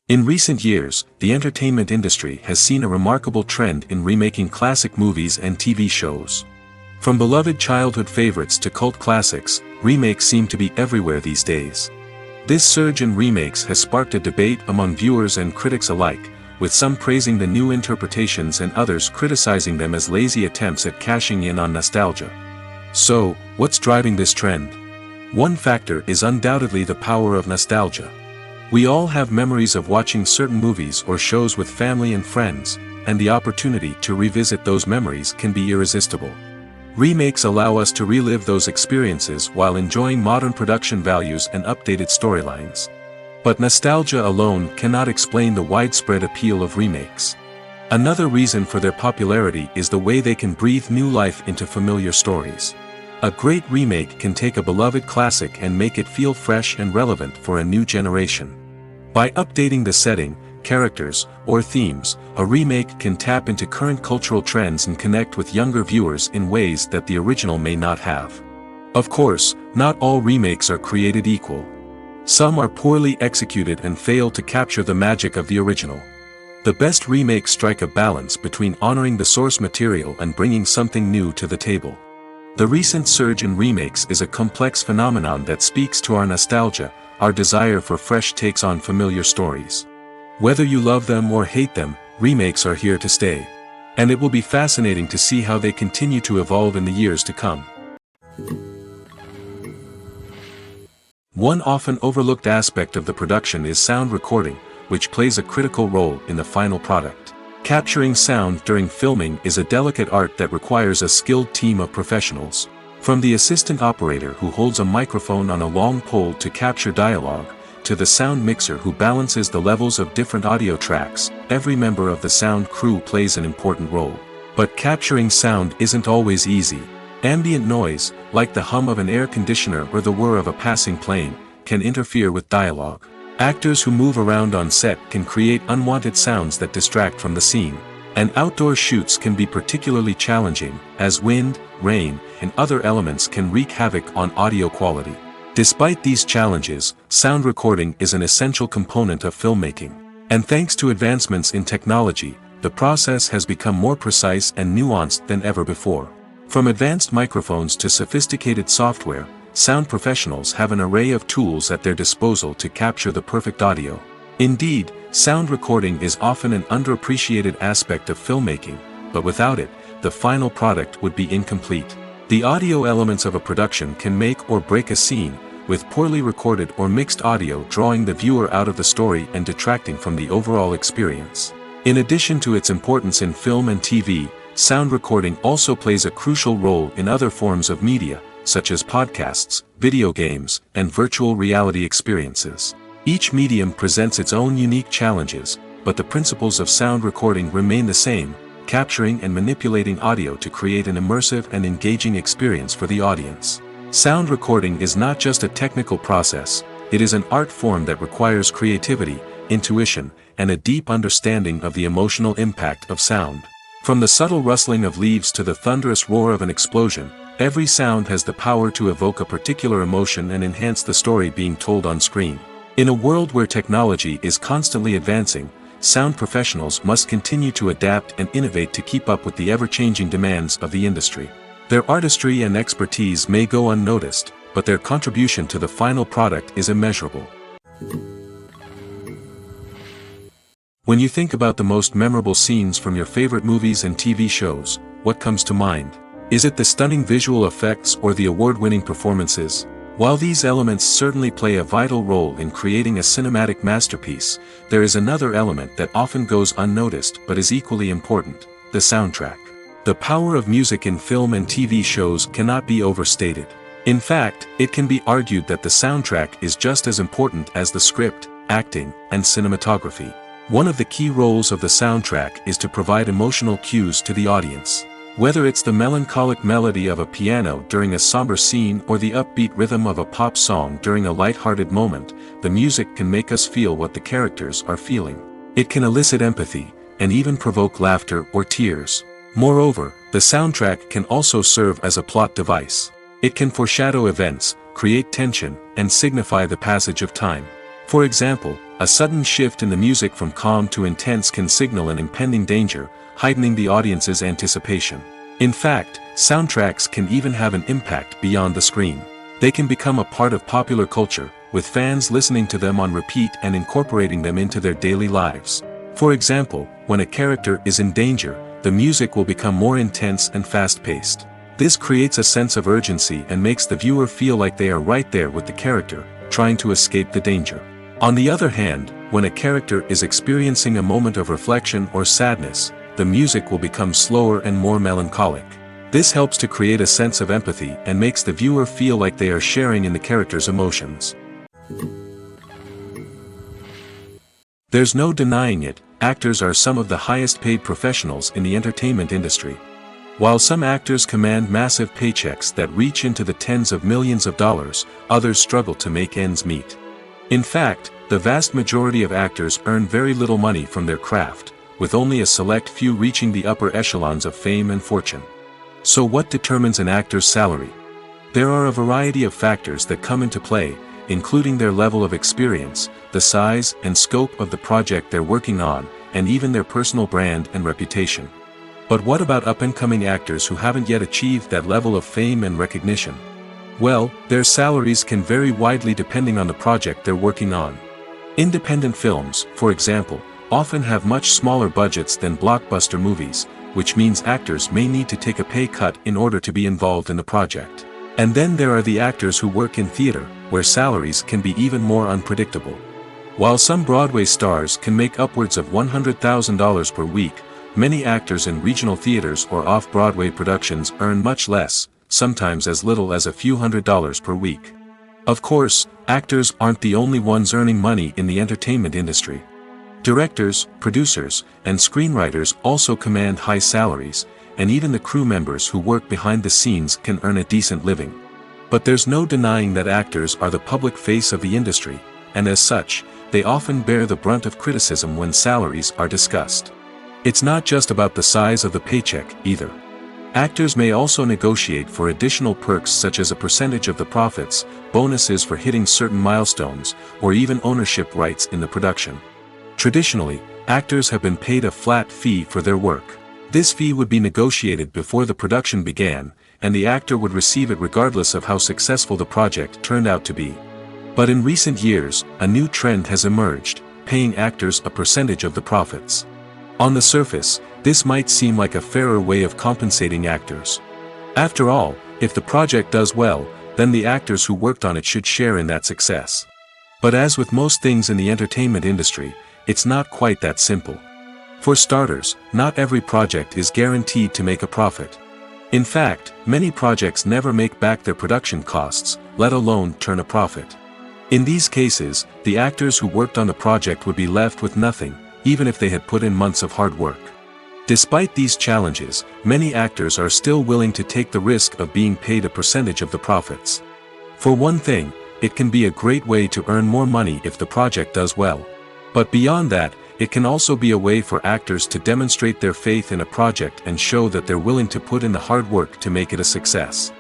In recent years, the entertainment industry has seen a remarkable trend in remaking classic movies and TV shows. From beloved childhood favorites to cult classics, remakes seem to be everywhere these days. This surge in remakes has sparked a debate among viewers and critics alike, with some praising the new interpretations and others criticizing them as lazy attempts at cashing in on nostalgia. So, what's driving this trend? One factor is undoubtedly the power of nostalgia. We all have memories of watching certain movies or shows with family and friends, and the opportunity to revisit those memories can be irresistible. Remakes allow us to relive those experiences while enjoying modern production values and updated storylines. But nostalgia alone cannot explain the widespread appeal of remakes. Another reason for their popularity is the way they can breathe new life into familiar stories. A great remake can take a beloved classic and make it feel fresh and relevant for a new generation. By updating the setting, characters, or themes, a remake can tap into current cultural trends and connect with younger viewers in ways that the original may not have. Of course, not all remakes are created equal. Some are poorly executed and fail to capture the magic of the original. The best remakes strike a balance between honoring the source material and bringing something new to the table. The recent surge in remakes is a complex phenomenon that speaks to our nostalgia, our desire for fresh takes on familiar stories. Whether you love them or hate them, remakes are here to stay. And it will be fascinating to see how they continue to evolve in the years to come. One often overlooked aspect of the production is sound recording, which plays a critical role in the final product. Capturing sound during filming is a delicate art that requires a skilled team of professionals. From the assistant operator who holds a microphone on a long pole to capture dialogue, to the sound mixer who balances the levels of different audio tracks, every member of the sound crew plays an important role. But capturing sound isn't always easy. Ambient noise, like the hum of an air conditioner or the whir of a passing plane, can interfere with dialogue. Actors who move around on set can create unwanted sounds that distract from the scene. And outdoor shoots can be particularly challenging, as wind, rain, and other elements can wreak havoc on audio quality. Despite these challenges, sound recording is an essential component of filmmaking. And thanks to advancements in technology, the process has become more precise and nuanced than ever before. From advanced microphones to sophisticated software, sound professionals have an array of tools at their disposal to capture the perfect audio. Indeed, sound recording is often an underappreciated aspect of filmmaking, but without it, the final product would be incomplete. The audio elements of a production can make or break a scene, with poorly recorded or mixed audio drawing the viewer out of the story and detracting from the overall experience. In addition to its importance in film and TV, sound recording also plays a crucial role in other forms of media, such as podcasts, video games, and virtual reality experiences. Each medium presents its own unique challenges, but the principles of sound recording remain the same: capturing and manipulating audio to create an immersive and engaging experience for the audience. Sound recording is not just a technical process, it is an art form that requires creativity, intuition, and a deep understanding of the emotional impact of sound. From the subtle rustling of leaves to the thunderous roar of an explosion, every sound has the power to evoke a particular emotion and enhance the story being told on screen. In a world where technology is constantly advancing, sound professionals must continue to adapt and innovate to keep up with the ever-changing demands of the industry. Their artistry and expertise may go unnoticed, but their contribution to the final product is immeasurable. When you think about the most memorable scenes from your favorite movies and TV shows, what comes to mind? Is it the stunning visual effects or the award-winning performances? While these elements certainly play a vital role in creating a cinematic masterpiece, there is another element that often goes unnoticed but is equally important: the soundtrack. The power of music in film and TV shows cannot be overstated. In fact, it can be argued that the soundtrack is just as important as the script, acting, and cinematography. One of the key roles of the soundtrack is to provide emotional cues to the audience. Whether it's the melancholic melody of a piano during a somber scene or the upbeat rhythm of a pop song during a light-hearted moment, the music can make us feel what the characters are feeling. It can elicit empathy, and even provoke laughter or tears. Moreover, the soundtrack can also serve as a plot device. It can foreshadow events, create tension, and signify the passage of time. For example, a sudden shift in the music from calm to intense can signal an impending danger, heightening the audience's anticipation. In fact, soundtracks can even have an impact beyond the screen. They can become a part of popular culture, with fans listening to them on repeat and incorporating them into their daily lives. For example, when a character is in danger, the music will become more intense and fast-paced. This creates a sense of urgency and makes the viewer feel like they are right there with the character, trying to escape the danger. On the other hand, when a character is experiencing a moment of reflection or sadness, the music will become slower and more melancholic. This helps to create a sense of empathy and makes the viewer feel like they are sharing in the character's emotions. There's no denying it, actors are some of the highest paid professionals in the entertainment industry. While some actors command massive paychecks that reach into the tens of millions of dollars, others struggle to make ends meet. In fact, the vast majority of actors earn very little money from their craft, with only a select few reaching the upper echelons of fame and fortune. So what determines an actor's salary? There are a variety of factors that come into play, including their level of experience, the size and scope of the project they're working on, and even their personal brand and reputation. But what about up-and-coming actors who haven't yet achieved that level of fame and recognition? Well, their salaries can vary widely depending on the project they're working on. Independent films, for example, often have much smaller budgets than blockbuster movies, which means actors may need to take a pay cut in order to be involved in the project. And then there are the actors who work in theater, where salaries can be even more unpredictable. While some Broadway stars can make upwards of $100,000 per week, many actors in regional theaters or off-Broadway productions earn much less, sometimes as little as a few $100s per week. Of course, actors aren't the only ones earning money in the entertainment industry. Directors, producers, and screenwriters also command high salaries, and even the crew members who work behind the scenes can earn a decent living. But there's no denying that actors are the public face of the industry, and as such, they often bear the brunt of criticism when salaries are discussed. It's not just about the size of the paycheck, either. Actors may also negotiate for additional perks such as a percentage of the profits, bonuses for hitting certain milestones, or even ownership rights in the production. Traditionally, actors have been paid a flat fee for their work. This fee would be negotiated before the production began, and the actor would receive it regardless of how successful the project turned out to be. But in recent years, a new trend has emerged, paying actors a percentage of the profits. On the surface, this might seem like a fairer way of compensating actors. After all, if the project does well, then the actors who worked on it should share in that success. But as with most things in the entertainment industry, it's not quite that simple. For starters, not every project is guaranteed to make a profit. In fact, many projects never make back their production costs, let alone turn a profit. In these cases, the actors who worked on the project would be left with nothing, even if they had put in months of hard work. Despite these challenges, many actors are still willing to take the risk of being paid a percentage of the profits. For one thing, it can be a great way to earn more money if the project does well. But beyond that, it can also be a way for actors to demonstrate their faith in a project and show that they're willing to put in the hard work to make it a success.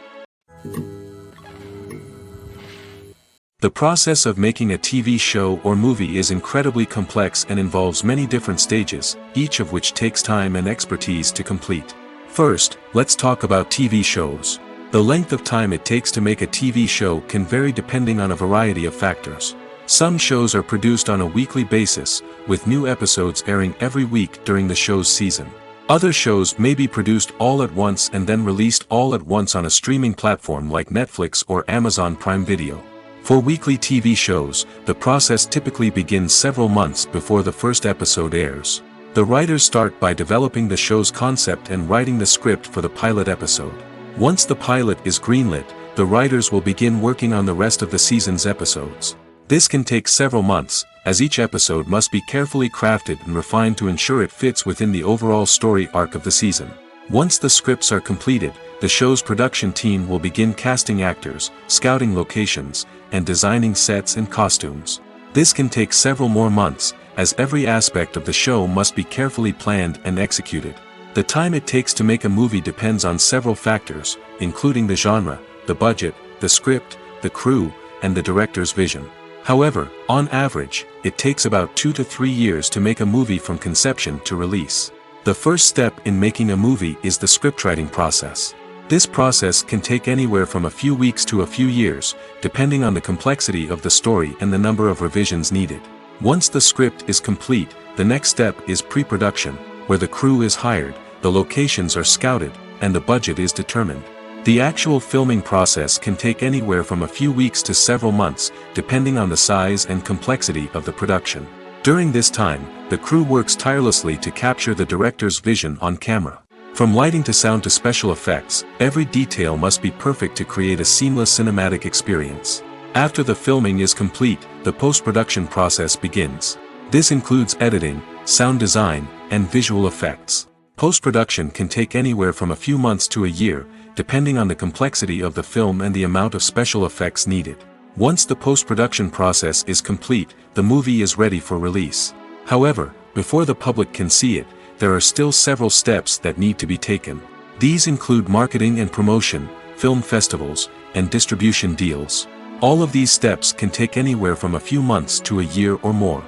The process of making a TV show or movie is incredibly complex and involves many different stages, each of which takes time and expertise to complete. First, let's talk about TV shows. The length of time it takes to make a TV show can vary depending on a variety of factors. Some shows are produced on a weekly basis, with new episodes airing every week during the show's season. Other shows may be produced all at once and then released all at once on a streaming platform like Netflix or Amazon Prime Video. For weekly TV shows, the process typically begins several months before the first episode airs. The writers start by developing the show's concept and writing the script for the pilot episode. Once the pilot is greenlit, the writers will begin working on the rest of the season's episodes. This can take several months, as each episode must be carefully crafted and refined to ensure it fits within the overall story arc of the season. Once the scripts are completed, the show's production team will begin casting actors, scouting locations, and designing sets and costumes. This can take several more months, as every aspect of the show must be carefully planned and executed. The time it takes to make a movie depends on several factors, including the genre, the budget, the script, the crew, and the director's vision. However, on average, it takes about 2 to 3 years to make a movie from conception to release. The first step in making a movie is the scriptwriting process. This process can take anywhere from a few weeks to a few years, depending on the complexity of the story and the number of revisions needed. Once the script is complete, the next step is pre-production, where the crew is hired, the locations are scouted, and the budget is determined. The actual filming process can take anywhere from a few weeks to several months, depending on the size and complexity of the production. During this time, the crew works tirelessly to capture the director's vision on camera. From lighting to sound to special effects, every detail must be perfect to create a seamless cinematic experience. After the filming is complete, the post-production process begins. This includes editing, sound design, and visual effects. Post-production can take anywhere from a few months to a year, depending on the complexity of the film and the amount of special effects needed. Once the post-production process is complete, the movie is ready for release. However, before the public can see it, there are still several steps that need to be taken. These include marketing and promotion, film festivals, and distribution deals. All of these steps can take anywhere from a few months to a year or more.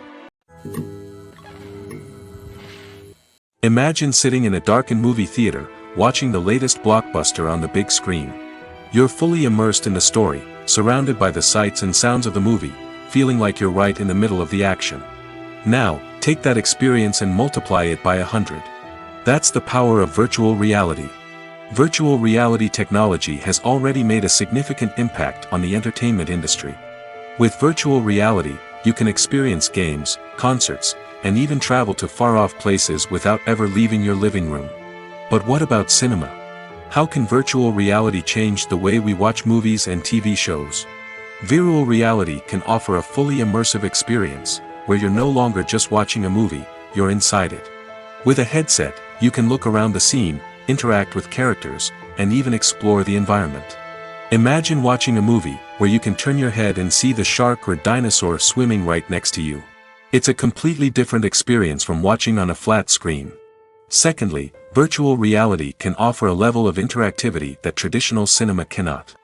Imagine sitting in a darkened movie theater, watching the latest blockbuster on the big screen. You're fully immersed in the story, surrounded by the sights and sounds of the movie, feeling like you're right in the middle of the action. Now, take that experience and multiply it by 100. That's the power of virtual reality. Virtual reality technology has already made a significant impact on the entertainment industry. With virtual reality, you can experience games, concerts, and even travel to far-off places without ever leaving your living room. But what about cinema? How can virtual reality change the way we watch movies and TV shows? Virtual reality can offer a fully immersive experience, where you're no longer just watching a movie, you're inside it. With a headset, you can look around the scene, interact with characters, and even explore the environment. Imagine watching a movie, where you can turn your head and see the shark or dinosaur swimming right next to you. It's a completely different experience from watching on a flat screen. Secondly, virtual reality can offer a level of interactivity that traditional cinema cannot.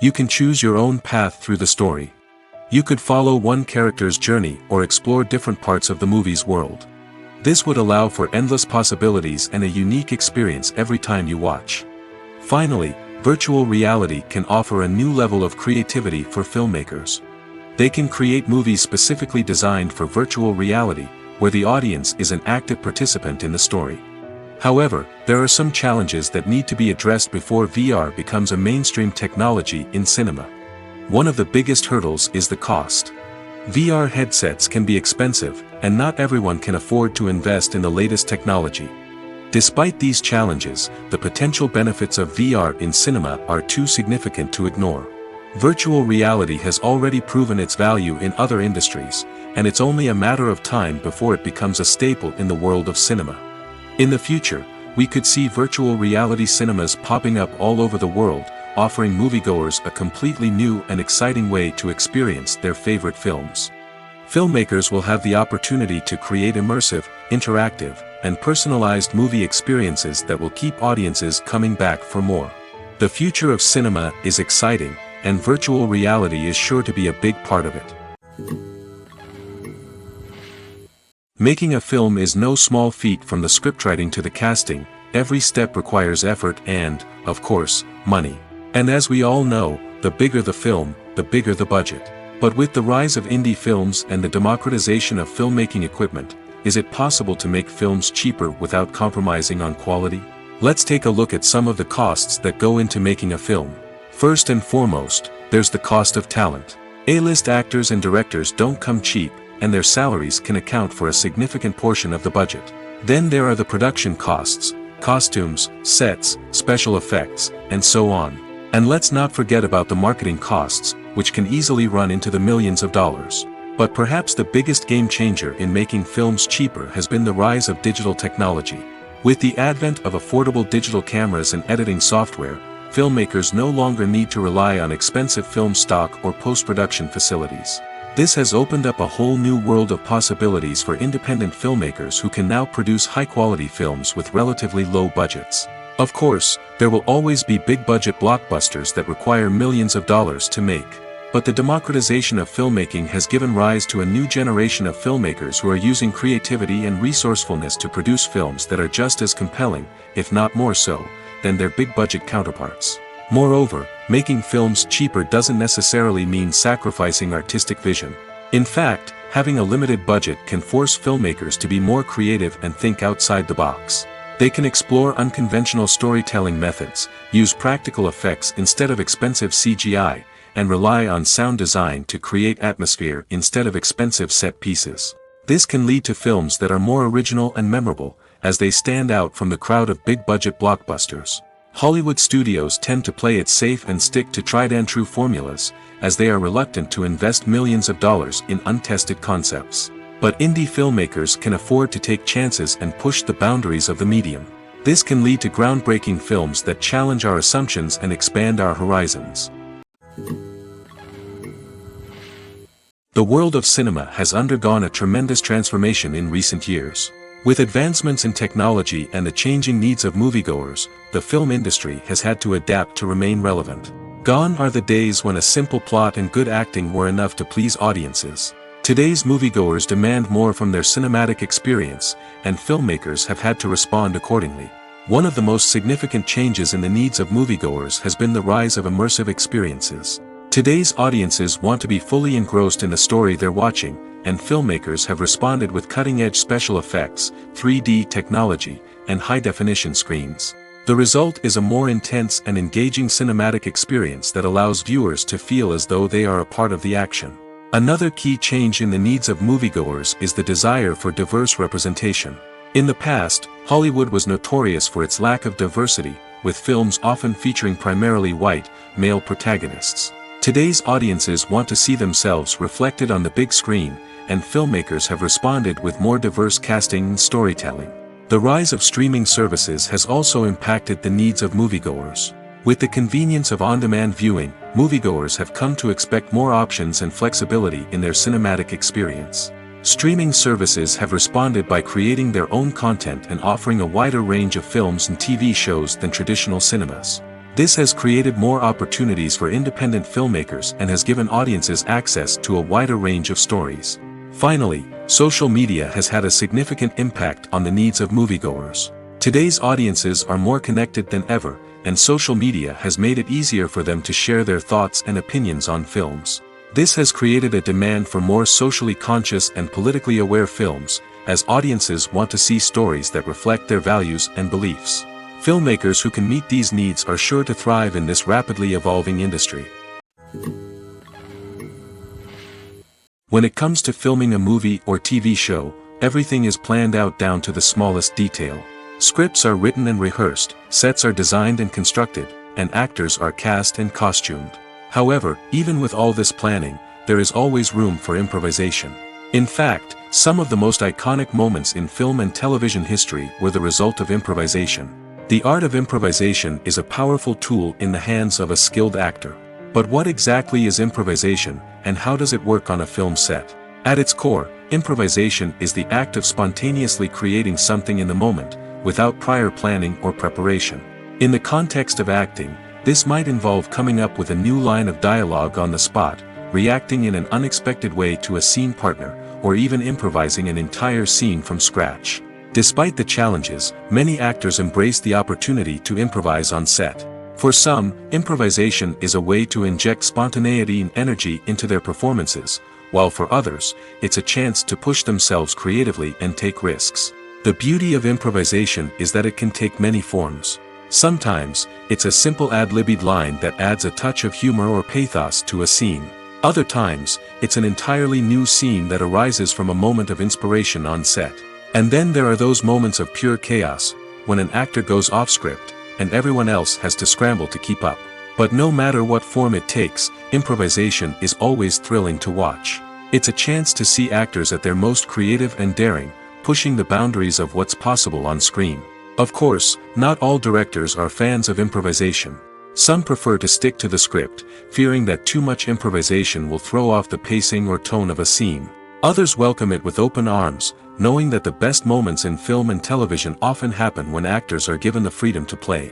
You can choose your own path through the story. You could follow one character's journey or explore different parts of the movie's world. This would allow for endless possibilities and a unique experience every time you watch. Finally, virtual reality can offer a new level of creativity for filmmakers. They can create movies specifically designed for virtual reality, where the audience is an active participant in the story. However, there are some challenges that need to be addressed before VR becomes a mainstream technology in cinema. One of the biggest hurdles is the cost. VR headsets can be expensive, and not everyone can afford to invest in the latest technology. Despite these challenges, the potential benefits of VR in cinema are too significant to ignore. Virtual reality has already proven its value in other industries, and it's only a matter of time before it becomes a staple in the world of cinema. In the future, we could see virtual reality cinemas popping up all over the world, offering moviegoers a completely new and exciting way to experience their favorite films. Filmmakers will have the opportunity to create immersive, interactive, and personalized movie experiences that will keep audiences coming back for more. The future of cinema is exciting, and virtual reality is sure to be a big part of it. Making a film is no small feat. From the scriptwriting to the casting, every step requires effort and, of course, money. And as we all know, the bigger the film, the bigger the budget. But with the rise of indie films and the democratization of filmmaking equipment, is it possible to make films cheaper without compromising on quality? Let's take a look at some of the costs that go into making a film. First and foremost, there's the cost of talent. A-list actors and directors don't come cheap, and their salaries can account for a significant portion of the budget. Then there are the production costs, costumes, sets, special effects, and so on. And let's not forget about the marketing costs, which can easily run into the millions of dollars. But perhaps the biggest game changer in making films cheaper has been the rise of digital technology. With the advent of affordable digital cameras and editing software, filmmakers no longer need to rely on expensive film stock or post-production facilities. This has opened up a whole new world of possibilities for independent filmmakers who can now produce high-quality films with relatively low budgets. Of course, there will always be big-budget blockbusters that require millions of dollars to make. But the democratization of filmmaking has given rise to a new generation of filmmakers who are using creativity and resourcefulness to produce films that are just as compelling, if not more so, than their big-budget counterparts. Moreover, making films cheaper doesn't necessarily mean sacrificing artistic vision. In fact, having a limited budget can force filmmakers to be more creative and think outside the box. They can explore unconventional storytelling methods, use practical effects instead of expensive CGI, and rely on sound design to create atmosphere instead of expensive set pieces. This can lead to films that are more original and memorable, as they stand out from the crowd of big-budget blockbusters. Hollywood studios tend to play it safe and stick to tried-and-true formulas, as they are reluctant to invest millions of dollars in untested concepts. But indie filmmakers can afford to take chances and push the boundaries of the medium. This can lead to groundbreaking films that challenge our assumptions and expand our horizons. The world of cinema has undergone a tremendous transformation in recent years. With advancements in technology and the changing needs of moviegoers, the film industry has had to adapt to remain relevant. Gone are the days when a simple plot and good acting were enough to please audiences. Today's moviegoers demand more from their cinematic experience, and filmmakers have had to respond accordingly. One of the most significant changes in the needs of moviegoers has been the rise of immersive experiences. Today's audiences want to be fully engrossed in the story they're watching, and filmmakers have responded with cutting-edge special effects, 3D technology, and high-definition screens. The result is a more intense and engaging cinematic experience that allows viewers to feel as though they are a part of the action. Another key change in the needs of moviegoers is the desire for diverse representation. In the past, Hollywood was notorious for its lack of diversity, with films often featuring primarily white, male protagonists. Today's audiences want to see themselves reflected on the big screen, and filmmakers have responded with more diverse casting and storytelling. The rise of streaming services has also impacted the needs of moviegoers. With the convenience of on-demand viewing, moviegoers have come to expect more options and flexibility in their cinematic experience. Streaming services have responded by creating their own content and offering a wider range of films and TV shows than traditional cinemas. This has created more opportunities for independent filmmakers and has given audiences access to a wider range of stories. Finally, social media has had a significant impact on the needs of moviegoers. Today's audiences are more connected than ever, and social media has made it easier for them to share their thoughts and opinions on films. This has created a demand for more socially conscious and politically aware films, as audiences want to see stories that reflect their values and beliefs. Filmmakers who can meet these needs are sure to thrive in this rapidly evolving industry. When it comes to filming a movie or TV show, everything is planned out down to the smallest detail. Scripts are written and rehearsed, sets are designed and constructed, and actors are cast and costumed. However, even with all this planning, there is always room for improvisation. In fact, some of the most iconic moments in film and television history were the result of improvisation. The art of improvisation is a powerful tool in the hands of a skilled actor. But what exactly is improvisation, and how does it work on a film set? At its core, improvisation is the act of spontaneously creating something in the moment, without prior planning or preparation. In the context of acting, this might involve coming up with a new line of dialogue on the spot, reacting in an unexpected way to a scene partner, or even improvising an entire scene from scratch. Despite the challenges, many actors embrace the opportunity to improvise on set. For some, improvisation is a way to inject spontaneity and energy into their performances, while for others, it's a chance to push themselves creatively and take risks. The beauty of improvisation is that it can take many forms. Sometimes, it's a simple ad-libbed line that adds a touch of humor or pathos to a scene. Other times, it's an entirely new scene that arises from a moment of inspiration on set. And then there are those moments of pure chaos, when an actor goes off script, and everyone else has to scramble to keep up. But no matter what form it takes, improvisation is always thrilling to watch. It's a chance to see actors at their most creative and daring, pushing the boundaries of what's possible on screen. Of course, not all directors are fans of improvisation. Some prefer to stick to the script, fearing that too much improvisation will throw off the pacing or tone of a scene. Others welcome it with open arms, knowing that the best moments in film and television often happen when actors are given the freedom to play.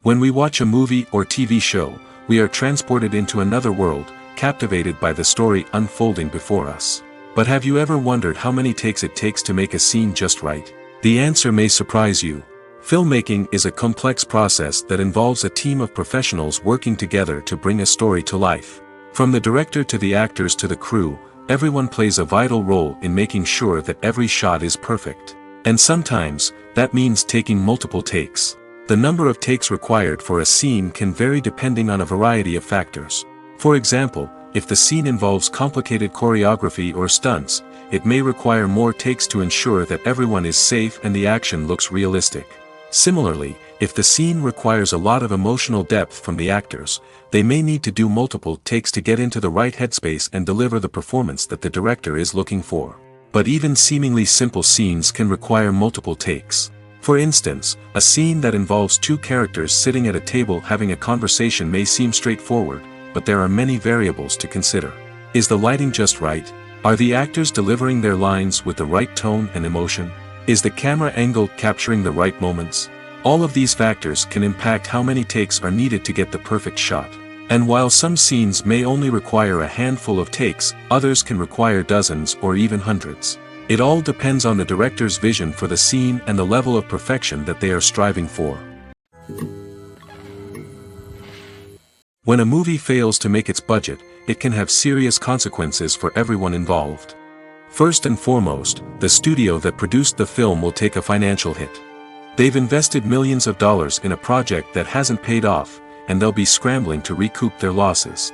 When we watch a movie or TV show, we are transported into another world, captivated by the story unfolding before us. But have you ever wondered how many takes it takes to make a scene just right? The answer may surprise you. Filmmaking is a complex process that involves a team of professionals working together to bring a story to life. From the director to the actors to the crew, everyone plays a vital role in making sure that every shot is perfect. And sometimes, that means taking multiple takes. The number of takes required for a scene can vary depending on a variety of factors. For example, if the scene involves complicated choreography or stunts, it may require more takes to ensure that everyone is safe and the action looks realistic. Similarly, if the scene requires a lot of emotional depth from the actors, they may need to do multiple takes to get into the right headspace and deliver the performance that the director is looking for. But even seemingly simple scenes can require multiple takes. For instance, a scene that involves two characters sitting at a table having a conversation may seem straightforward, but there are many variables to consider. Is the lighting just right? Are the actors delivering their lines with the right tone and emotion? Is the camera angle capturing the right moments? All of these factors can impact how many takes are needed to get the perfect shot. And while some scenes may only require a handful of takes, others can require dozens or even hundreds. It all depends on the director's vision for the scene and the level of perfection that they are striving for. When a movie fails to make its budget, it can have serious consequences for everyone involved. First and foremost, the studio that produced the film will take a financial hit. They've invested millions of dollars in a project that hasn't paid off, and they'll be scrambling to recoup their losses.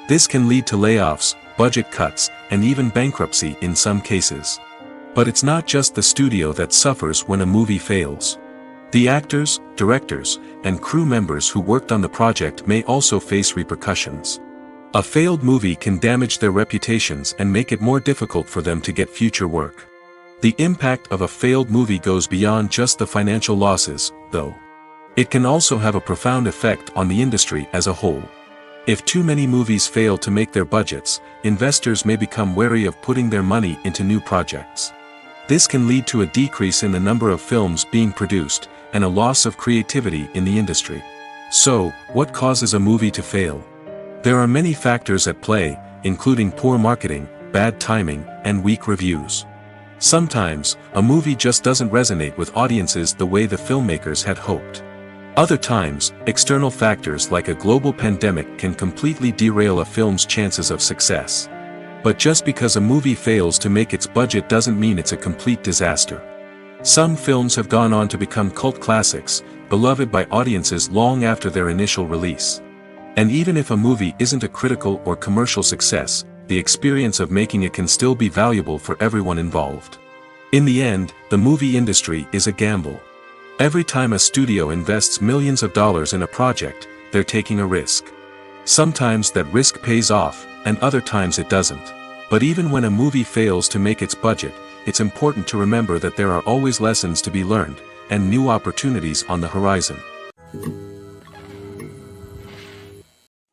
This can lead to layoffs, budget cuts, and even bankruptcy in some cases. But it's not just the studio that suffers when a movie fails. The actors, directors, and crew members who worked on the project may also face repercussions. A failed movie can damage their reputations and make it more difficult for them to get future work. The impact of a failed movie goes beyond just the financial losses, though. It can also have a profound effect on the industry as a whole. If too many movies fail to make their budgets, investors may become wary of putting their money into new projects. This can lead to a decrease in the number of films being produced, and a loss of creativity in the industry. So, what causes a movie to fail? There are many factors at play, including poor marketing, bad timing, and weak reviews. Sometimes, a movie just doesn't resonate with audiences the way the filmmakers had hoped. Other times, external factors like a global pandemic can completely derail a film's chances of success. But just because a movie fails to make its budget doesn't mean it's a complete disaster. Some films have gone on to become cult classics, beloved by audiences long after their initial release. And even if a movie isn't a critical or commercial success, the experience of making it can still be valuable for everyone involved. In the end, the movie industry is a gamble. Every time a studio invests millions of dollars in a project, they're taking a risk. Sometimes that risk pays off, and other times it doesn't. But even when a movie fails to make its budget, it's important to remember that there are always lessons to be learned, and new opportunities on the horizon.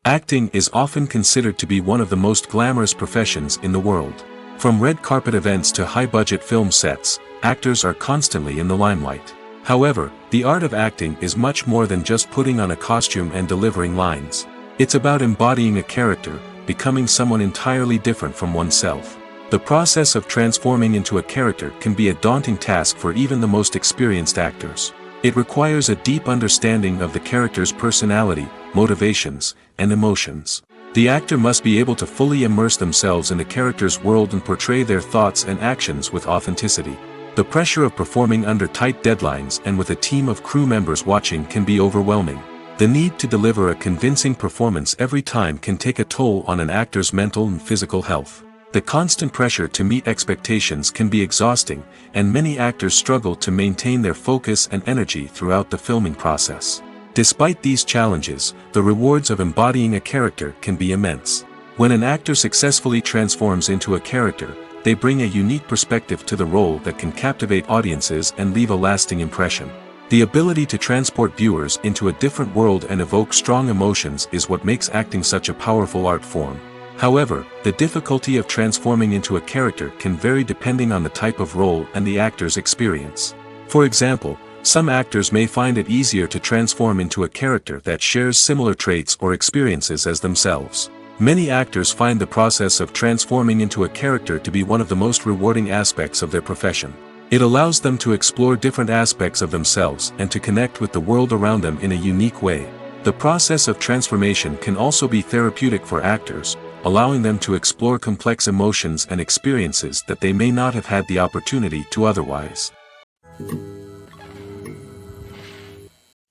Acting is often considered to be one of the most glamorous professions in the world. From red carpet events to high-budget film sets, actors are constantly in the limelight. However, the art of acting is much more than just putting on a costume and delivering lines. It's about embodying a character, becoming someone entirely different from oneself. The process of transforming into a character can be a daunting task for even the most experienced actors. It requires a deep understanding of the character's personality, motivations, and emotions. The actor must be able to fully immerse themselves in the character's world and portray their thoughts and actions with authenticity. The pressure of performing under tight deadlines and with a team of crew members watching can be overwhelming. The need to deliver a convincing performance every time can take a toll on an actor's mental and physical health. The constant pressure to meet expectations can be exhausting, and many actors struggle to maintain their focus and energy throughout the filming process. Despite these challenges, the rewards of embodying a character can be immense. When an actor successfully transforms into a character, they bring a unique perspective to the role that can captivate audiences and leave a lasting impression. The ability to transport viewers into a different world and evoke strong emotions is what makes acting such a powerful art form. However, the difficulty of transforming into a character can vary depending on the type of role and the actor's experience. For example, some actors may find it easier to transform into a character that shares similar traits or experiences as themselves. Many actors find the process of transforming into a character to be one of the most rewarding aspects of their profession. It allows them to explore different aspects of themselves and to connect with the world around them in a unique way. The process of transformation can also be therapeutic for actors, allowing them to explore complex emotions and experiences that they may not have had the opportunity to otherwise.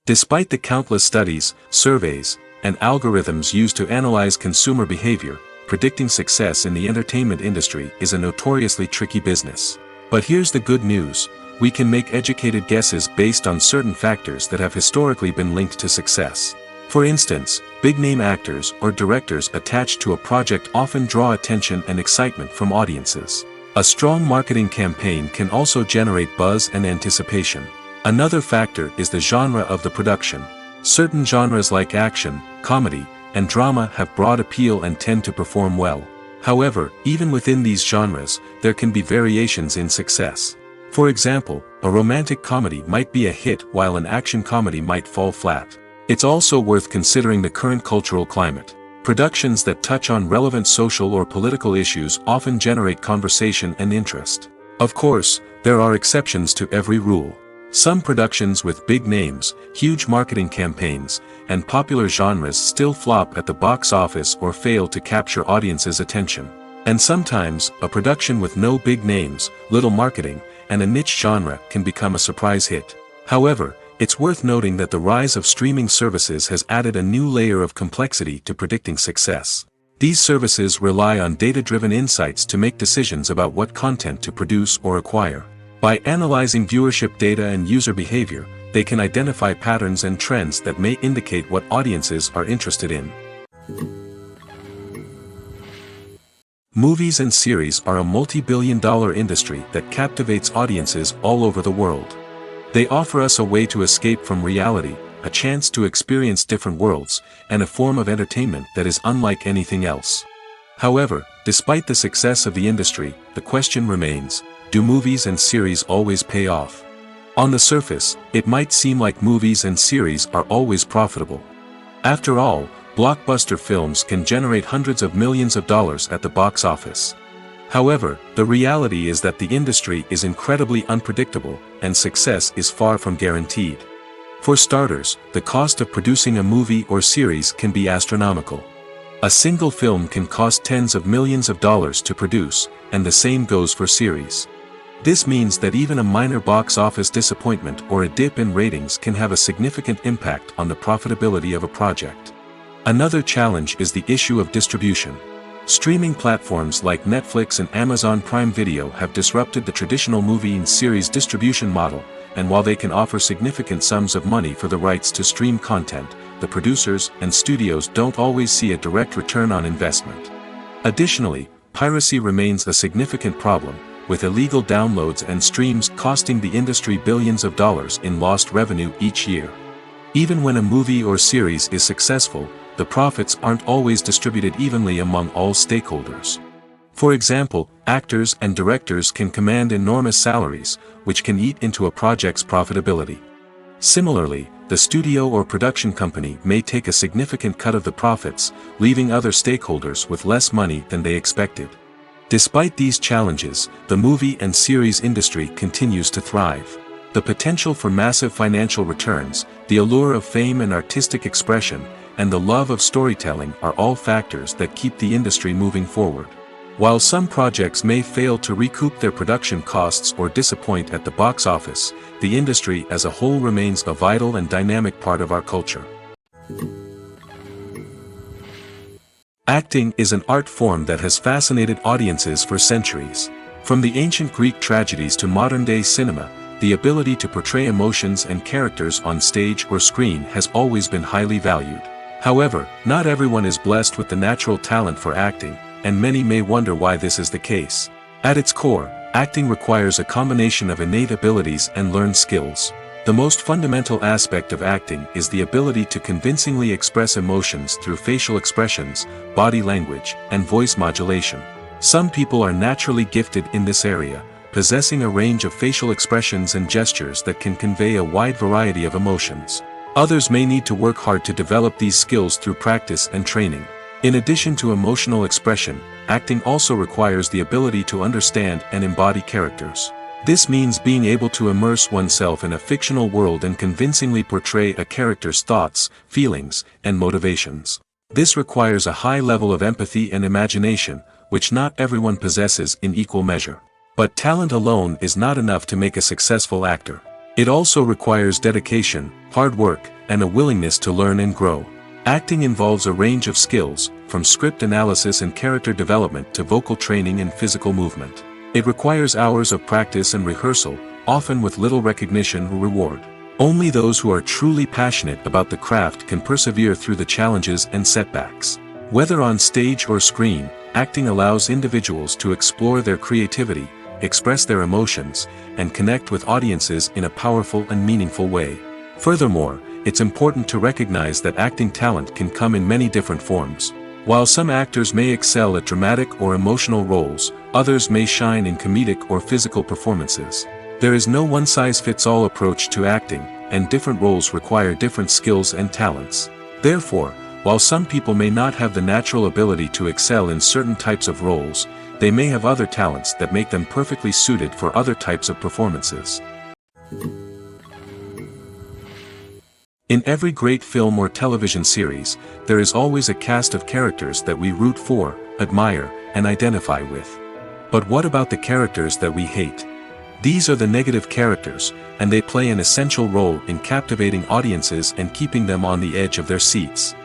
Despite the countless studies, surveys, and algorithms used to analyze consumer behavior, predicting success in the entertainment industry is a notoriously tricky business. But here's the good news: we can make educated guesses based on certain factors that have historically been linked to success. For instance, big-name actors or directors attached to a project often draw attention and excitement from audiences. A strong marketing campaign can also generate buzz and anticipation. Another factor is the genre of the production. Certain genres like action, comedy, and drama have broad appeal and tend to perform well. However, even within these genres, there can be variations in success. For example, a romantic comedy might be a hit while an action comedy might fall flat. It's also worth considering the current cultural climate. Productions that touch on relevant social or political issues often generate conversation and interest. Of course, there are exceptions to every rule. Some productions with big names, huge marketing campaigns, and popular genres still flop at the box office or fail to capture audiences' attention. And sometimes, a production with no big names, little marketing, and a niche genre can become a surprise hit. However, it's worth noting that the rise of streaming services has added a new layer of complexity to predicting success. These services rely on data-driven insights to make decisions about what content to produce or acquire. By analyzing viewership data and user behavior, they can identify patterns and trends that may indicate what audiences are interested in. Movies and series are a multi-billion-dollar industry that captivates audiences all over the world. They offer us a way to escape from reality, a chance to experience different worlds, and a form of entertainment that is unlike anything else. However, despite the success of the industry, the question remains: do movies and series always pay off? On the surface, it might seem like movies and series are always profitable. After all, blockbuster films can generate hundreds of millions of dollars at the box office. However, the reality is that the industry is incredibly unpredictable, and success is far from guaranteed. For starters, the cost of producing a movie or series can be astronomical. A single film can cost tens of millions of dollars to produce, and the same goes for series. This means that even a minor box office disappointment or a dip in ratings can have a significant impact on the profitability of a project. Another challenge is the issue of distribution. Streaming platforms like Netflix and Amazon Prime Video have disrupted the traditional movie and series distribution model, and while they can offer significant sums of money for the rights to stream content, the producers and studios don't always see a direct return on investment. Additionally, piracy remains a significant problem, with illegal downloads and streams costing the industry billions of dollars in lost revenue each year. Even when a movie or series is successful, the profits aren't always distributed evenly among all stakeholders. For example, actors and directors can command enormous salaries, which can eat into a project's profitability. Similarly, the studio or production company may take a significant cut of the profits, leaving other stakeholders with less money than they expected. Despite these challenges, the movie and series industry continues to thrive. The potential for massive financial returns, the allure of fame and artistic expression, and the love of storytelling are all factors that keep the industry moving forward. While some projects may fail to recoup their production costs or disappoint at the box office, the industry as a whole remains a vital and dynamic part of our culture. Acting is an art form that has fascinated audiences for centuries. From the ancient Greek tragedies to modern-day cinema, the ability to portray emotions and characters on stage or screen has always been highly valued. However, not everyone is blessed with the natural talent for acting, and many may wonder why this is the case. At its core, acting requires a combination of innate abilities and learned skills. The most fundamental aspect of acting is the ability to convincingly express emotions through facial expressions, body language, and voice modulation. Some people are naturally gifted in this area, possessing a range of facial expressions and gestures that can convey a wide variety of emotions. Others may need to work hard to develop these skills through practice and training. In addition to emotional expression, acting also requires the ability to understand and embody characters. This means being able to immerse oneself in a fictional world and convincingly portray a character's thoughts, feelings, and motivations. This requires a high level of empathy and imagination, which not everyone possesses in equal measure. But talent alone is not enough to make a successful actor. It also requires dedication, hard work, and a willingness to learn and grow. Acting involves a range of skills, from script analysis and character development to vocal training and physical movement. It requires hours of practice and rehearsal, often with little recognition or reward. Only those who are truly passionate about the craft can persevere through the challenges and setbacks. Whether on stage or screen, acting allows individuals to explore their creativity, express their emotions, and connect with audiences in a powerful and meaningful way. Furthermore, it's important to recognize that acting talent can come in many different forms. While some actors may excel at dramatic or emotional roles, others may shine in comedic or physical performances. There is no one-size-fits-all approach to acting, and different roles require different skills and talents. Therefore, while some people may not have the natural ability to excel in certain types of roles, they may have other talents that make them perfectly suited for other types of performances. In every great film or television series, there is always a cast of characters that we root for, admire, and identify with. But what about the characters that we hate? These are the negative characters, and they play an essential role in captivating audiences and keeping them on the edge of their seats.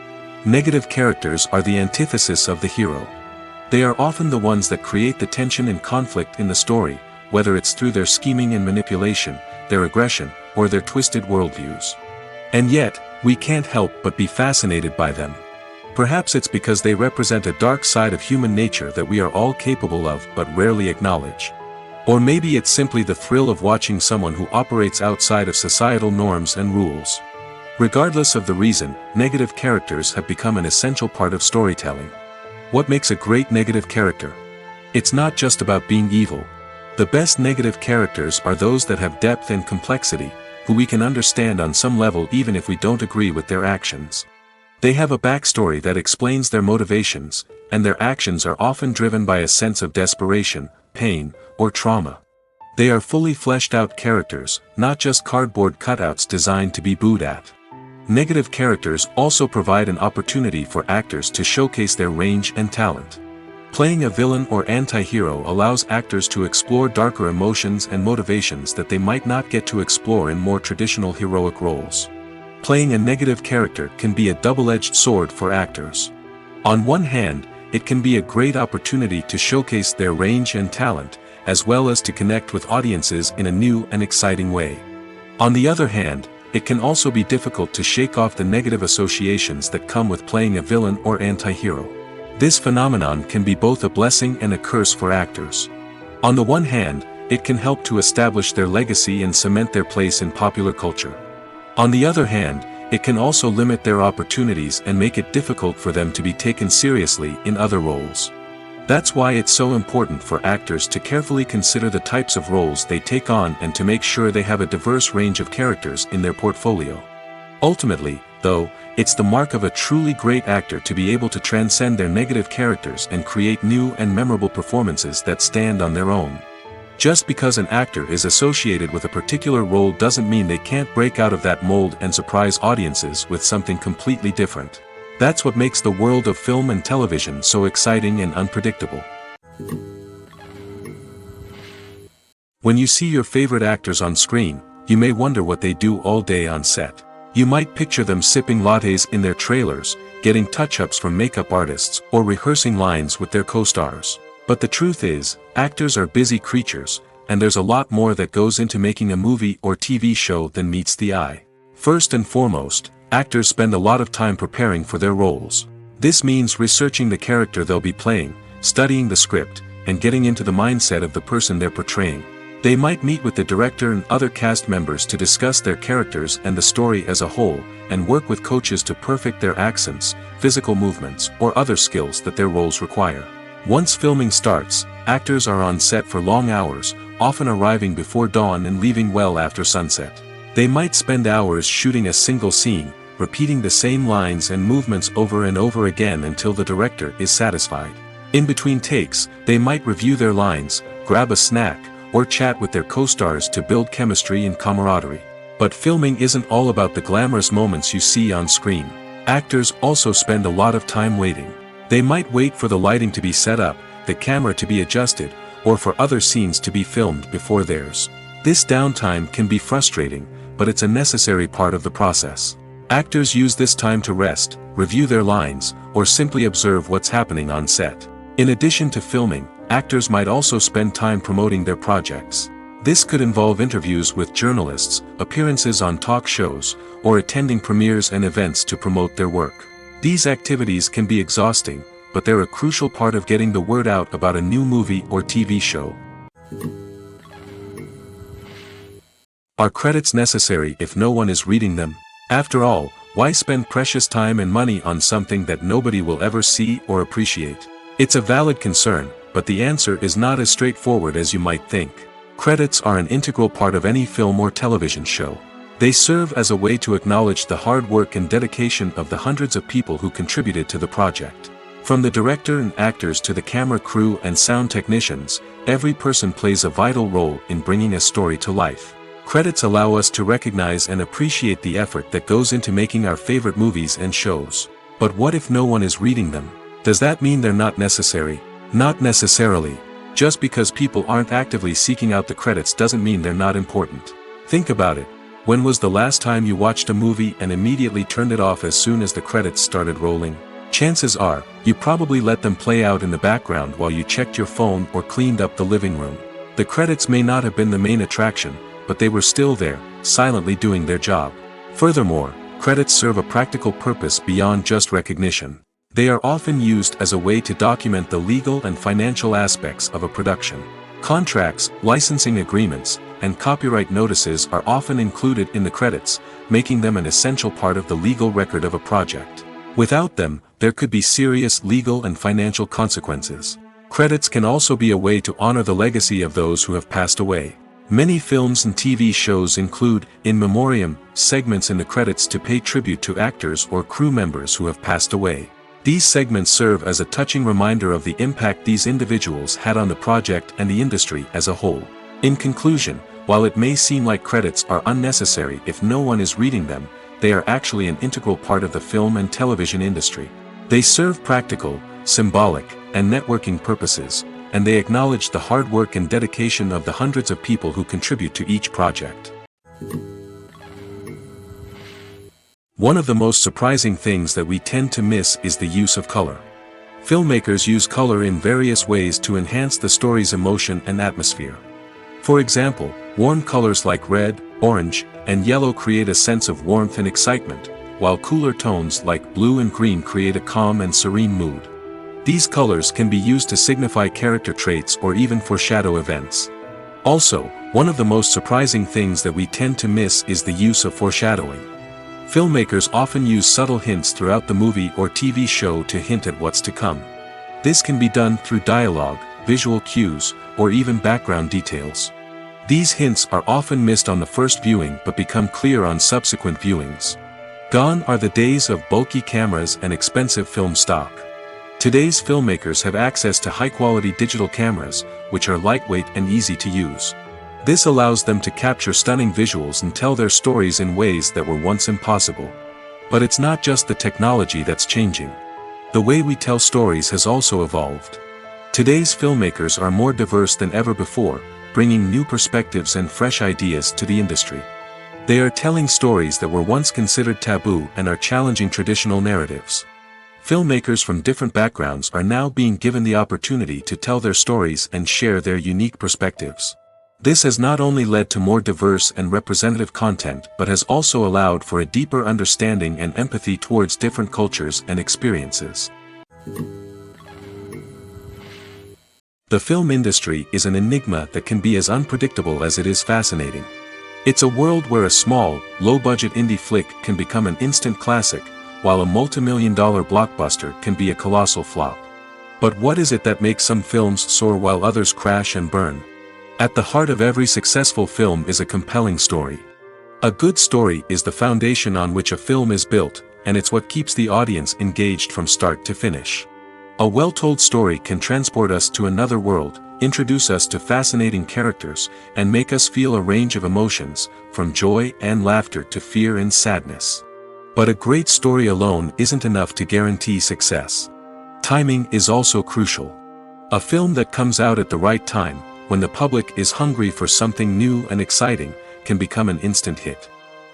Negative characters are the antithesis of the hero. They are often the ones that create the tension and conflict in the story, whether it's through their scheming and manipulation, their aggression, or their twisted worldviews. And yet, we can't help but be fascinated by them. Perhaps it's because they represent a dark side of human nature that we are all capable of but rarely acknowledge. Or maybe it's simply the thrill of watching someone who operates outside of societal norms and rules. Regardless of the reason, negative characters have become an essential part of storytelling. What makes a great negative character? It's not just about being evil. The best negative characters are those that have depth and complexity, who we can understand on some level even if we don't agree with their actions. They have a backstory that explains their motivations, and their actions are often driven by a sense of desperation, pain, or trauma. They are fully fleshed out characters, not just cardboard cutouts designed to be booed at. Negative characters also provide an opportunity for actors to showcase their range and talent. Playing a villain or anti-hero allows actors to explore darker emotions and motivations that they might not get to explore in more traditional heroic roles. Playing a negative character can be a double-edged sword for actors. On one hand, it can be a great opportunity to showcase their range and talent, as well as to connect with audiences in a new and exciting way. On the other hand, it can also be difficult to shake off the negative associations that come with playing a villain or anti-hero. This phenomenon can be both a blessing and a curse for actors. On the one hand, it can help to establish their legacy and cement their place in popular culture. On the other hand, it can also limit their opportunities and make it difficult for them to be taken seriously in other roles. That's why it's so important for actors to carefully consider the types of roles they take on and to make sure they have a diverse range of characters in their portfolio. Ultimately, though, it's the mark of a truly great actor to be able to transcend their negative characters and create new and memorable performances that stand on their own. Just because an actor is associated with a particular role doesn't mean they can't break out of that mold and surprise audiences with something completely different. That's what makes the world of film and television so exciting and unpredictable. When you see your favorite actors on screen, you may wonder what they do all day on set. You might picture them sipping lattes in their trailers, getting touch-ups from makeup artists, or rehearsing lines with their co-stars. But the truth is, actors are busy creatures, and there's a lot more that goes into making a movie or TV show than meets the eye. First and foremost, actors spend a lot of time preparing for their roles. This means researching the character they'll be playing, studying the script, and getting into the mindset of the person they're portraying. They might meet with the director and other cast members to discuss their characters and the story as a whole, and work with coaches to perfect their accents, physical movements, or other skills that their roles require. Once filming starts, actors are on set for long hours, often arriving before dawn and leaving well after sunset. They might spend hours shooting a single scene, repeating the same lines and movements over and over again until the director is satisfied. In between takes, they might review their lines, grab a snack, or chat with their co-stars to build chemistry and camaraderie. But filming isn't all about the glamorous moments you see on screen. Actors also spend a lot of time waiting. They might wait for the lighting to be set up, the camera to be adjusted, or for other scenes to be filmed before theirs. This downtime can be frustrating, but it's a necessary part of the process. Actors use this time to rest, review their lines, or simply observe what's happening on set. In addition to filming, actors might also spend time promoting their projects. This could involve interviews with journalists, appearances on talk shows, or attending premieres and events to promote their work. These activities can be exhausting, but they're a crucial part of getting the word out about a new movie or TV show. Are credits necessary if no one is reading them? After all, why spend precious time and money on something that nobody will ever see or appreciate? It's a valid concern, but the answer is not as straightforward as you might think. Credits are an integral part of any film or television show. They serve as a way to acknowledge the hard work and dedication of the hundreds of people who contributed to the project. From the director and actors to the camera crew and sound technicians, every person plays a vital role in bringing a story to life. Credits allow us to recognize and appreciate the effort that goes into making our favorite movies and shows. But what if no one is reading them? Does that mean they're not necessary? Not necessarily. Just because people aren't actively seeking out the credits doesn't mean they're not important. Think about it. When was the last time you watched a movie and immediately turned it off as soon as the credits started rolling? Chances are, you probably let them play out in the background while you checked your phone or cleaned up the living room. The credits may not have been the main attraction, but they were still there, silently doing their job. Furthermore, credits serve a practical purpose beyond just recognition. They are often used as a way to document the legal and financial aspects of a production. Contracts, licensing agreements, and copyright notices are often included in the credits, making them an essential part of the legal record of a project. Without them, there could be serious legal and financial consequences. Credits can also be a way to honor the legacy of those who have passed away. Many films and TV shows include, in memoriam, segments in the credits to pay tribute to actors or crew members who have passed away. These segments serve as a touching reminder of the impact these individuals had on the project and the industry as a whole. In conclusion, while it may seem like credits are unnecessary if no one is reading them, they are actually an integral part of the film and television industry. They serve practical, symbolic, and networking purposes, and they acknowledge the hard work and dedication of the hundreds of people who contribute to each project. One of the most surprising things that we tend to miss is the use of color. Filmmakers use color in various ways to enhance the story's emotion and atmosphere. For example, warm colors like red, orange, and yellow create a sense of warmth and excitement, while cooler tones like blue and green create a calm and serene mood. These colors can be used to signify character traits or even foreshadow events. Also, one of the most surprising things that we tend to miss is the use of foreshadowing. Filmmakers often use subtle hints throughout the movie or TV show to hint at what's to come. This can be done through dialogue, visual cues, or even background details. These hints are often missed on the first viewing but become clear on subsequent viewings. Gone are the days of bulky cameras and expensive film stock. Today's filmmakers have access to high-quality digital cameras, which are lightweight and easy to use. This allows them to capture stunning visuals and tell their stories in ways that were once impossible. But it's not just the technology that's changing. The way we tell stories has also evolved. Today's filmmakers are more diverse than ever before, bringing new perspectives and fresh ideas to the industry. They are telling stories that were once considered taboo and are challenging traditional narratives. Filmmakers from different backgrounds are now being given the opportunity to tell their stories and share their unique perspectives. This has not only led to more diverse and representative content but has also allowed for a deeper understanding and empathy towards different cultures and experiences. The film industry is an enigma that can be as unpredictable as it is fascinating. It's a world where a small, low-budget indie flick can become an instant classic, while a multi-million-dollar blockbuster can be a colossal flop. But what is it that makes some films soar while others crash and burn? At the heart of every successful film is a compelling story. A good story is the foundation on which a film is built, and it's what keeps the audience engaged from start to finish. A well-told story can transport us to another world, introduce us to fascinating characters, and make us feel a range of emotions, from joy and laughter to fear and sadness. But a great story alone isn't enough to guarantee success. Timing is also crucial. A film that comes out at the right time, when the public is hungry for something new and exciting, can become an instant hit.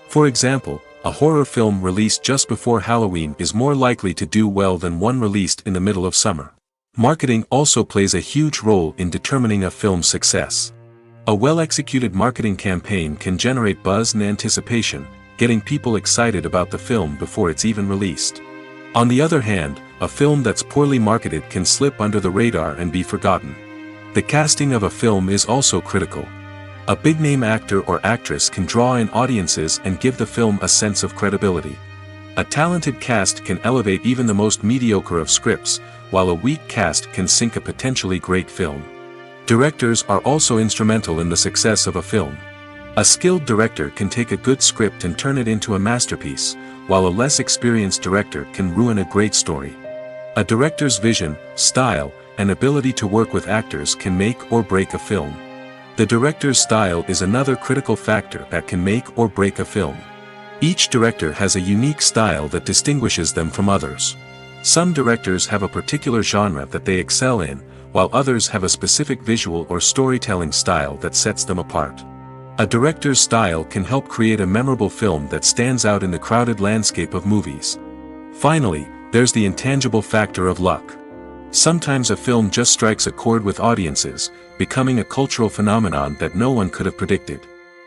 For example, a horror film released just before Halloween is more likely to do well than one released in the middle of summer. Marketing also plays a huge role in determining a film's success. A well-executed marketing campaign can generate buzz and anticipation, getting people excited about the film before it's even released. On the other hand, a film that's poorly marketed can slip under the radar and be forgotten. The casting of a film is also critical. A big-name actor or actress can draw in audiences and give the film a sense of credibility. A talented cast can elevate even the most mediocre of scripts, while a weak cast can sink a potentially great film. Directors are also instrumental in the success of a film. A skilled director can take a good script and turn it into a masterpiece, while a less experienced director can ruin a great story. A director's vision, style, and ability to work with actors can make or break a film. The director's style is another critical factor that can make or break a film. Each director has a unique style that distinguishes them from others. Some directors have a particular genre that they excel in, while others have a specific visual or storytelling style that sets them apart. A director's style can help create a memorable film that stands out in the crowded landscape of movies. Finally, there's the intangible factor of luck. Sometimes a film just strikes a chord with audiences, becoming a cultural phenomenon that no one could have predicted.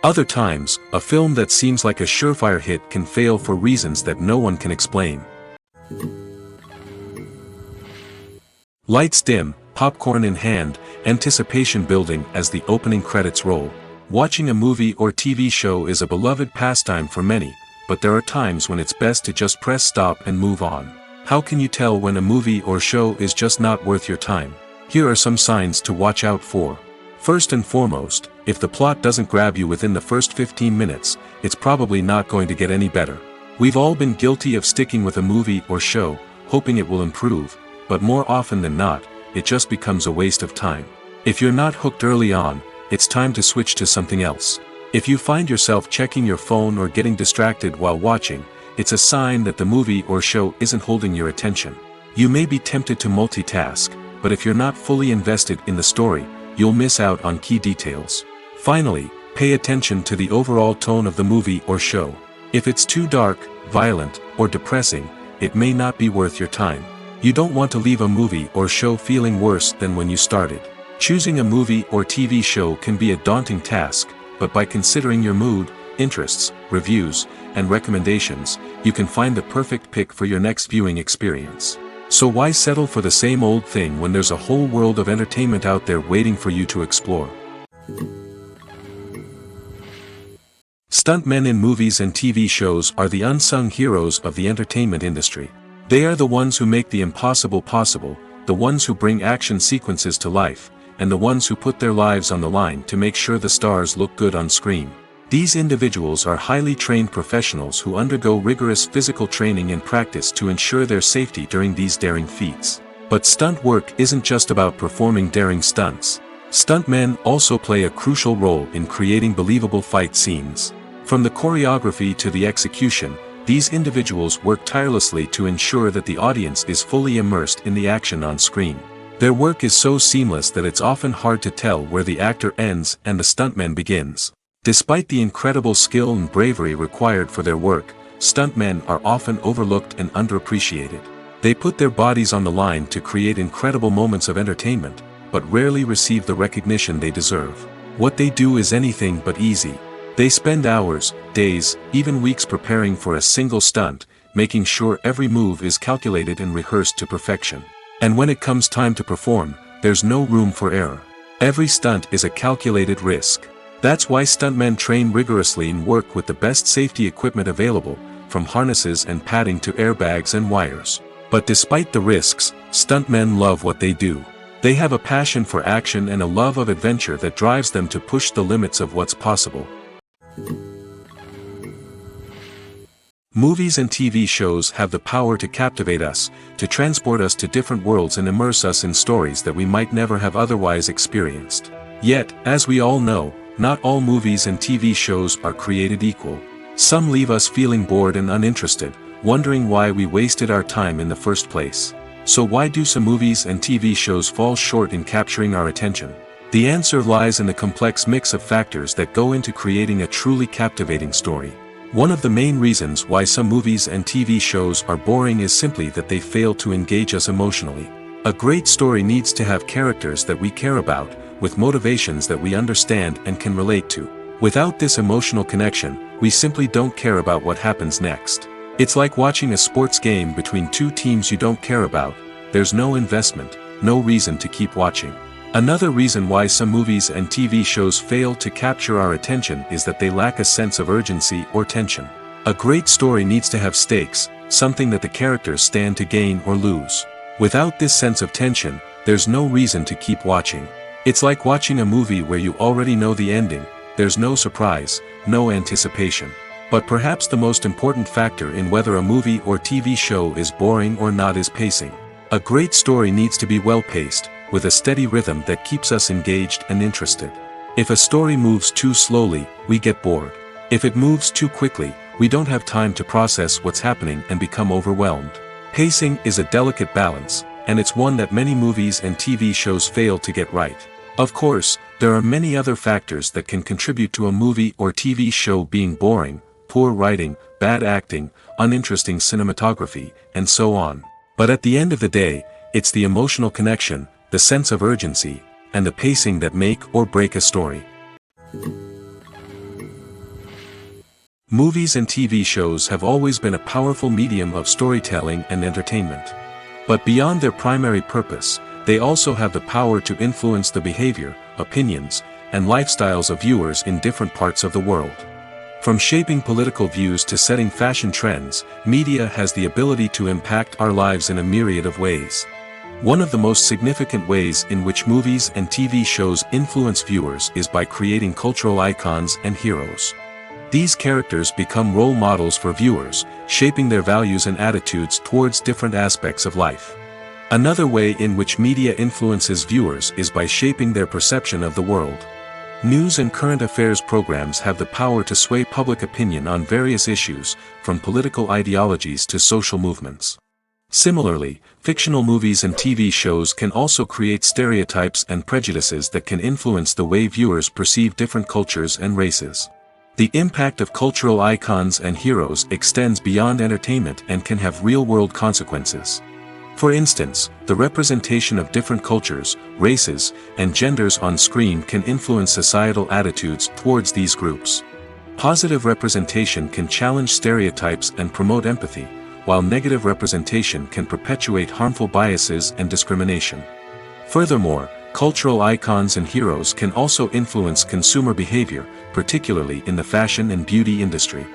Other times, a film that seems like a surefire hit can fail for reasons that no one can explain. Lights dim, popcorn in hand, anticipation building as the opening credits roll. Watching a movie or TV show is a beloved pastime for many, but there are times when it's best to just press stop and move on. How can you tell when a movie or show is just not worth your time? Here are some signs to watch out for. First and foremost, if the plot doesn't grab you within the first 15 minutes, it's probably not going to get any better. We've all been guilty of sticking with a movie or show, hoping it will improve, but more often than not, it just becomes a waste of time. If you're not hooked early on, it's time to switch to something else. If you find yourself checking your phone or getting distracted while watching, it's a sign that the movie or show isn't holding your attention. You may be tempted to multitask, but if you're not fully invested in the story, you'll miss out on key details. Finally, pay attention to the overall tone of the movie or show. If it's too dark, violent, or depressing, it may not be worth your time. You don't want to leave a movie or show feeling worse than when you started. Choosing a movie or TV show can be a daunting task, but by considering your mood, interests, reviews, and recommendations, you can find the perfect pick for your next viewing experience. So why settle for the same old thing when there's a whole world of entertainment out there waiting for you to explore? Stuntmen in movies and TV shows are the unsung heroes of the entertainment industry. They are the ones who make the impossible possible, the ones who bring action sequences to life, and the ones who put their lives on the line to make sure the stars look good on screen. These individuals are highly trained professionals who undergo rigorous physical training and practice to ensure their safety during these daring feats. But stunt work isn't just about performing daring stunts. Stuntmen also play a crucial role in creating believable fight scenes. From the choreography to the execution, these individuals work tirelessly to ensure that the audience is fully immersed in the action on screen. Their work is so seamless that it's often hard to tell where the actor ends and the stuntman begins. Despite the incredible skill and bravery required for their work, stuntmen are often overlooked and underappreciated. They put their bodies on the line to create incredible moments of entertainment, but rarely receive the recognition they deserve. What they do is anything but easy. They spend hours, days, even weeks preparing for a single stunt, making sure every move is calculated and rehearsed to perfection. And when it comes time to perform, there's no room for error. Every stunt is a calculated risk. That's why stuntmen train rigorously and work with the best safety equipment available, from harnesses and padding to airbags and wires. But despite the risks, stuntmen love what they do. They have a passion for action and a love of adventure that drives them to push the limits of what's possible. Movies and TV shows have the power to captivate us, to transport us to different worlds and immerse us in stories that we might never have otherwise experienced. Yet, as we all know, not all movies and TV shows are created equal. Some leave us feeling bored and uninterested, wondering why we wasted our time in the first place. So why do some movies and TV shows fall short in capturing our attention? The answer lies in the complex mix of factors that go into creating a truly captivating story. One of the main reasons why some movies and TV shows are boring is simply that they fail to engage us emotionally. A great story needs to have characters that we care about, with motivations that we understand and can relate to. Without this emotional connection, we simply don't care about what happens next. It's like watching a sports game between two teams you don't care about. There's no investment, no reason to keep watching. Another reason why some movies and TV shows fail to capture our attention is that they lack a sense of urgency or tension. A great story needs to have stakes, something that the characters stand to gain or lose. Without this sense of tension, there's no reason to keep watching. It's like watching a movie where you already know the ending. There's no surprise, no anticipation. But perhaps the most important factor in whether a movie or TV show is boring or not is pacing. A great story needs to be well-paced, with a steady rhythm that keeps us engaged and interested. If a story moves too slowly, we get bored. If it moves too quickly, we don't have time to process what's happening and become overwhelmed. Pacing is a delicate balance, and it's one that many movies and TV shows fail to get right. Of course, there are many other factors that can contribute to a movie or TV show being boring: poor writing, bad acting, uninteresting cinematography, and so on. But at the end of the day, it's the emotional connection, the sense of urgency, and the pacing that make or break a story. Movies and TV shows have always been a powerful medium of storytelling and entertainment. But beyond their primary purpose, they also have the power to influence the behavior, opinions, and lifestyles of viewers in different parts of the world. From shaping political views to setting fashion trends, media has the ability to impact our lives in a myriad of ways. One of the most significant ways in which movies and TV shows influence viewers is by creating cultural icons and heroes. These characters become role models for viewers, shaping their values and attitudes towards different aspects of life. Another way in which media influences viewers is by shaping their perception of the world. News and current affairs programs have the power to sway public opinion on various issues, from political ideologies to social movements. Similarly, fictional movies and TV shows can also create stereotypes and prejudices that can influence the way viewers perceive different cultures and races. The impact of cultural icons and heroes extends beyond entertainment and can have real-world consequences. For instance, the representation of different cultures, races, and genders on screen can influence societal attitudes towards these groups. Positive representation can challenge stereotypes and promote empathy, while negative representation can perpetuate harmful biases and discrimination. Furthermore, cultural icons and heroes can also influence consumer behavior, particularly in the fashion and beauty industry.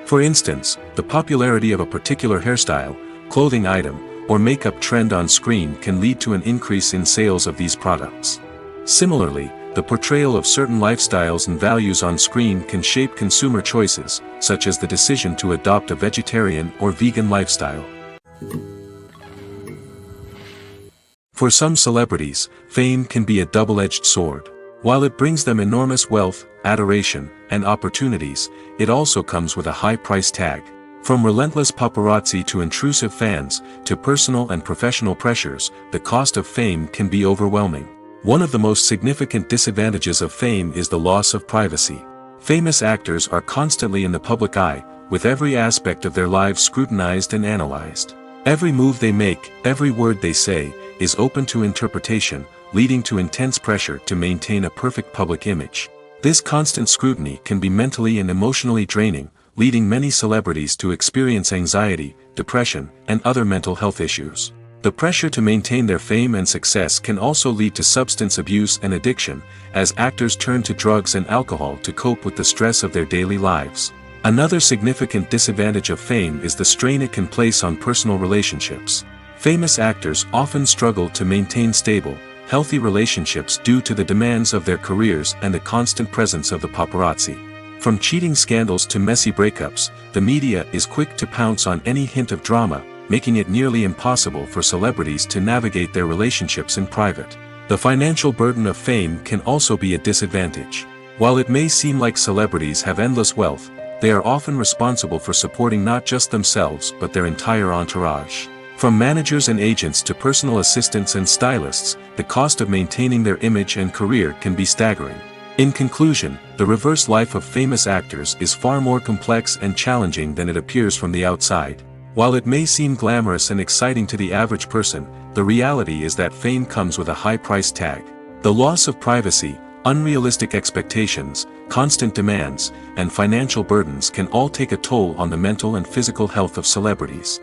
For instance, the popularity of a particular hairstyle, clothing item, or makeup trend on screen can lead to an increase in sales of these products. Similarly, the portrayal of certain lifestyles and values on screen can shape consumer choices, such as the decision to adopt a vegetarian or vegan lifestyle. For some celebrities, fame can be a double-edged sword. While it brings them enormous wealth, adoration, and opportunities, it also comes with a high price tag. From relentless paparazzi to intrusive fans, to personal and professional pressures, the cost of fame can be overwhelming. One of the most significant disadvantages of fame is the loss of privacy. Famous actors are constantly in the public eye, with every aspect of their lives scrutinized and analyzed. Every move they make, every word they say, is open to interpretation, leading to intense pressure to maintain a perfect public image. This constant scrutiny can be mentally and emotionally draining, leading many celebrities to experience anxiety, depression, and other mental health issues. The pressure to maintain their fame and success can also lead to substance abuse and addiction, as actors turn to drugs and alcohol to cope with the stress of their daily lives. Another significant disadvantage of fame is the strain it can place on personal relationships. Famous actors often struggle to maintain stable, healthy relationships due to the demands of their careers and the constant presence of the paparazzi. From cheating scandals to messy breakups, the media is quick to pounce on any hint of drama, making it nearly impossible for celebrities to navigate their relationships in private. The financial burden of fame can also be a disadvantage. While it may seem like celebrities have endless wealth, they are often responsible for supporting not just themselves but their entire entourage. From managers and agents to personal assistants and stylists, the cost of maintaining their image and career can be staggering. In conclusion, the reverse life of famous actors is far more complex and challenging than it appears from the outside. While it may seem glamorous and exciting to the average person, the reality is that fame comes with a high price tag. The loss of privacy, unrealistic expectations, constant demands, and financial burdens can all take a toll on the mental and physical health of celebrities.